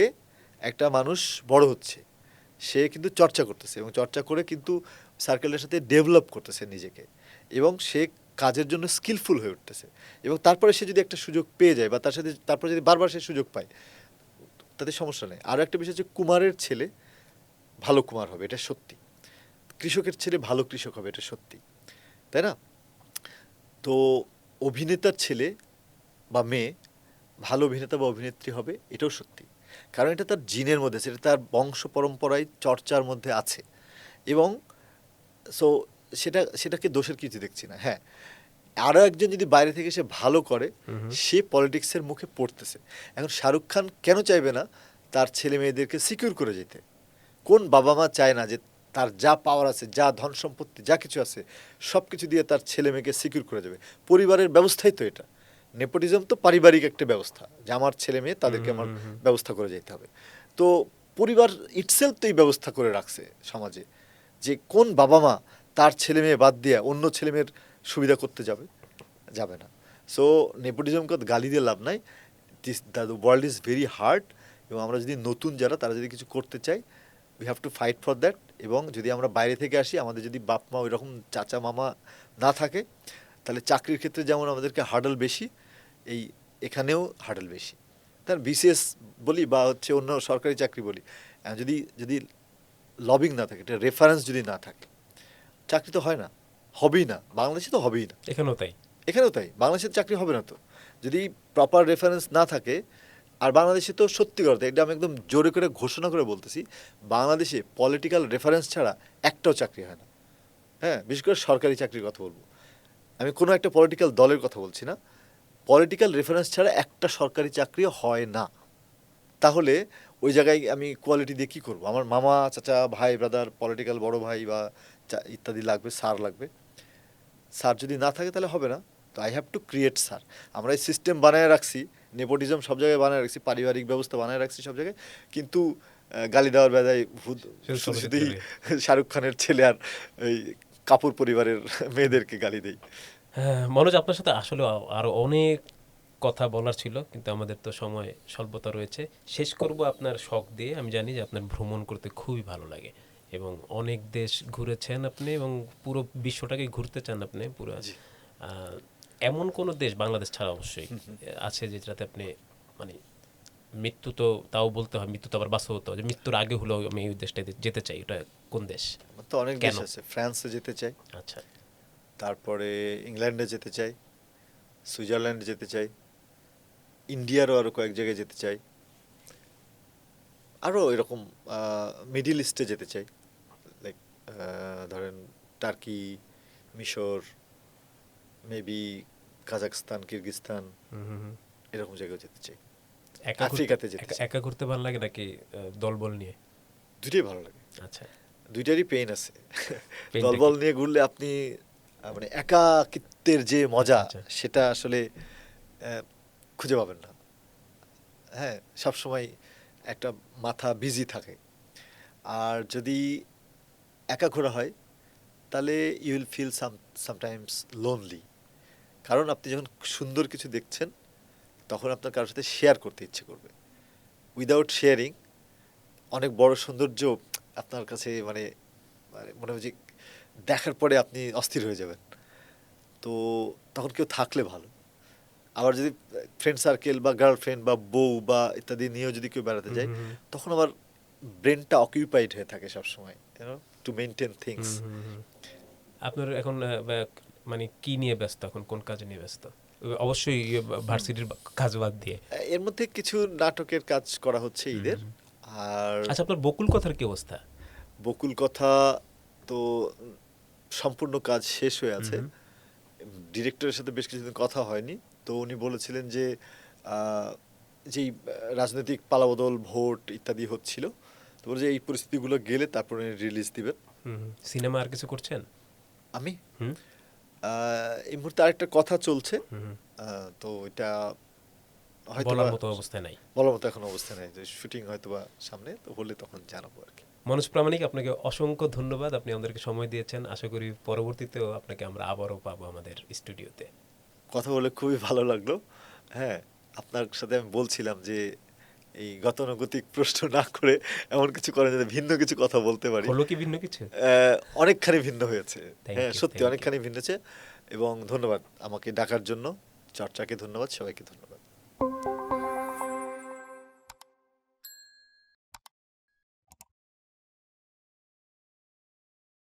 একটা মানুষ বড় হচ্ছে, সে কিন্তু চর্চা করতেছে এবং চর্চা করে কিন্তু সার্কেলের সাথে ডেভেলপ করতেছে নিজেকে, এবং সে কাজের জন্য স্কিলফুল হয়ে উঠতেছে। এবং তারপরে সে যদি একটা সুযোগ পেয়ে যায় বা তার সাথে তারপরে যদি বারবার সে সুযোগ পায়, তাতে সমস্যা নেই। আরও একটা বিষয় হচ্ছে কুমারের ছেলে ভালো কুমার হবে, এটা সত্যি। কৃষকের ছেলে ভালো কৃষক হবে, এটা সত্যি, তাই না? তো অভিনেতার ছেলে বা মেয়ে ভালো অভিনেতা বা অভিনেত্রী হবে, এটাও সত্যি। কারণ এটা তার জিনের মধ্যে আছে, এটা তার বংশ পরম্পরায় চর্চার মধ্যে আছে। এবং সো সেটাকে দোষের কিছু দেখছি না। হ্যাঁ, আরও একজন যদি বাইরে থেকে সে ভালো করে, সে পলিটিক্সের মুখে পড়তেছে। এখন শাহরুখ খান কেন চাইবে না তার ছেলে মেয়েদেরকে সিকিউর করে যেতে? কোন বাবা মা চায় না যে তার যা পাওয়ার আছে, যা ধন সম্পত্তি, যা কিছু আছে, সব কিছু দিয়ে তার ছেলে মেয়েকে সিকিউর করে যাবে? পরিবারের ব্যবস্থাই তো এটা। নেপোটিজম তো পারিবারিক একটা ব্যবস্থা, যে আমার ছেলে মেয়ে তাদেরকে আমার ব্যবস্থা করে যেতে হবে। তো পরিবার ইটসেলফ তো এই ব্যবস্থা করে রাখছে সমাজে, যে কোন বাবা মা তার ছেলে মেয়ে বাদ দিয়ে অন্য ছেলে মেয়ের সুবিধা করতে যাবে? যাবে না। সো নেপোটিজমকে গালি দিয়ে লাভ নাই। The world is very hard, এবং আমরা যদি নতুন যারা তারা যদি কিছু করতে চাই, we have to fight for that. এবং যদি আমরা বাইরে থেকে আসি, আমাদের যদি বাপ মা ওইরকম চাচা মামা না থাকে, তাহলে চাকরির ক্ষেত্রে যেমন আমাদেরকে হার্ডল বেশি, এখানেও হার্ডল বেশি। তার বিসিএস বলি বা হচ্ছে অন্য সরকারি চাকরি বলি, যদি যদি লবিং না থাকে, এটা রেফারেন্স যদি না থাকে, চাকরি তো হয় না, হবেই না। বাংলাদেশে তো হবেই না, এখানেও তাই। এখানেও তাই। বাংলাদেশের চাকরি হবে না তো যদি প্রপার রেফারেন্স না থাকে। আর বাংলাদেশে তো সত্যি কথা, এটা আমি একদম জোরে করে ঘোষণা করে বলতেছি, বাংলাদেশে পলিটিক্যাল রেফারেন্স ছাড়া একটাও চাকরি হয় না। হ্যাঁ, বিশেষ করে সরকারি চাকরির কথা বলবো, আমি কোনো একটা পলিটিক্যাল দলের কথা বলছি না। পলিটিক্যাল রেফারেন্স ছাড়া একটা সরকারি চাকরিও হয় না। তাহলে ওই জায়গায় আমি কোয়ালিটি দিয়ে কী করবো? আমার মামা চাচা ভাই ব্রাদার পলিটিক্যাল বড় ভাই বা ইত্যাদি লাগবে, স্যার লাগবে। স্যার যদি না থাকে তাহলে হবে না। তো I have to create sir. আমরা এই সিস্টেম বানায় রাখছি, নেপোটিজম সব জায়গায় বানায় রাখছি, পারিবারিক ব্যবস্থা বানায় রাখছি সব জায়গায়, কিন্তু গালি দেওয়ার বেলায় শুধু শুধুই শাহরুখ খানের ছেলে আর এই কাপুর পরিবারের মেয়েদেরকে গালি দেই। হ্যাঁ, মনোজ, আপনার সাথে আসলে আরো অনেক কথা বলার ছিল, কিন্তু আমাদের তো সময় স্বল্পতা রয়েছে। শেষ করব আপনার শখ দিয়ে। আমি জানি যে আপনার ভ্রমণ করতে খুবই ভালো লাগে এবং অনেক দেশ ঘুরেছেন আপনি এবং পুরো বিশ্বটাকে ঘুরতে চান আপনি পুরো। জি। এমন কোন দেশ, বাংলাদেশ ছাড়া অবশ্যই, আছে যেটাতে আপনি মানে মৃত্যু তো তাও বলতে হয়, মৃত্যু তো আবার বাস্তব হতে হয়, যে মৃত্যুর আগে হলেও আমি এই দেশটাতে যেতে চাই, এটা কোন দেশ? আমার তো অনেক দেশ কেন? আছে, ফ্রান্সে যেতে চাই, আচ্ছা। তারপরে ইংল্যান্ডে যেতে চাই, সুইজারল্যান্ডে যেতে চাই, ইন্ডিয়ারও আরও কয়েক জায়গায় যেতে চাই, আরও এরকম মিডিল ইস্টে যেতে চাই, লাইক ধরেন টার্কি, মিশর, মেবি কাজাকস্তান, কিরগিজস্তান, হুম, হুম, হুম। এরকম জায়গায় যেতে চাই। একা ঘুরতে, আফ্রিকাতে যেতে একা চাই। একা ঘুরতে ভালো লাগে নাকি দলবল নিয়ে? দুইটাই ভালো লাগে, আচ্ছা। দুইটারই পেইন আছে। পেইনটা কি? দলবল নিয়ে ঘুরলে আপনি মানে একাকিত্বের যে মজা, আচ্ছা। সেটা আসলে খুঁজে পাবেন না। হ্যাঁ, সবসময় একটা মাথা বিজি থাকে। আর যদি একা ঘোরা হয়, তাহলে you will feel sometimes lonely. কারণ আপনি যখন সুন্দর কিছু দেখছেন, তখন আপনার কারোর সাথে শেয়ার করতে ইচ্ছে করবে। উইদাউট শেয়ারিং অনেক বড় সৌন্দর্য আপনার কাছে মানে মানে মনে হয় যে দেখার পরে আপনি অস্থির হয়ে যাবেন। তো তখন কেউ থাকলে ভালো। আবার যদি ফ্রেন্ড সার্কেল বা গার্লফ্রেন্ড বা বউ বা ইত্যাদি নিয়েও যদি কেউ বেড়াতে হুম, যায়, হুম, হুম। তখন আবার ব্রেনটা অকিউপাইড হয়ে থাকে সবসময়, টু মেনটেন থিংস। হুম, হুম, হুম। আপনার এখন মানে কি নিয়ে ব্যস্ত, এখন কোন কাজে নিয়ে ব্যস্ত? অবশ্যই ভার্সিটির কাজ বাদ দিয়ে। এর মধ্যে কিছু নাটকের কাজ করা হচ্ছে হুম, ঈদের। হুম, হুম। আর আচ্ছা, আপনার বকুল কথার কি অবস্থা? বকুল কথা তো সম্পূর্ণ কাজ শেষ হয়ে হুম, আছে। হুম। ডিরেক্টরের সাথে বেশ কিছুদিন কথা হয়নি, তো উনি বলেছিলেন যে আহ, যেই রাজনৈতিক পালাবদল, ভোট ইত্যাদি হচ্ছিল, তো বলে যে এই পরিস্থিতিগুলো গেলে তারপরে রিলিজ দিবেন। হুম, হুম। সিনেমা আর কিছু করছেন? আমি হুম, এই মুহূর্তে আরেকটা কথা চলছে, হুম, হুম। তো এটা হয়তো বলার বা মতো অবস্থায় নাই। বলার মতো এখন অবস্থা নেই, যে শুটিং হয়তো বা সামনে, তো হলে তখন জানাবো আর কি। মনোজ প্রামাণিক, আপনাকে অসংখ্য ধন্যবাদ, আপনি আমাদেরকে সময় দিয়েছেন। আশা করি পরবর্তীতেও আপনাকে আমরা আবারও পাবো আমাদের স্টুডিওতে। কথা বলে খুবই ভালো লাগলো। হ্যাঁ, আপনার সাথে আমি বলছিলাম যে এই গতানুগতিক প্রশ্ন না করে এমন কিছু করা যাতে ভিন্ন কিছু কথা বলতে পারি। হলো কি ভিন্ন কিছু? অনেকখানি ভিন্ন হয়েছে। থ্যাংক হ্যাঁ, ইউ, সত্যি থ্যাংক ইউ। অনেকখানি ভিন্ন হয়েছে। এবং ধন্যবাদ আমাকে ডাকার জন্য। চর্চাকে ধন্যবাদ, সবাইকে ধন্যবাদ।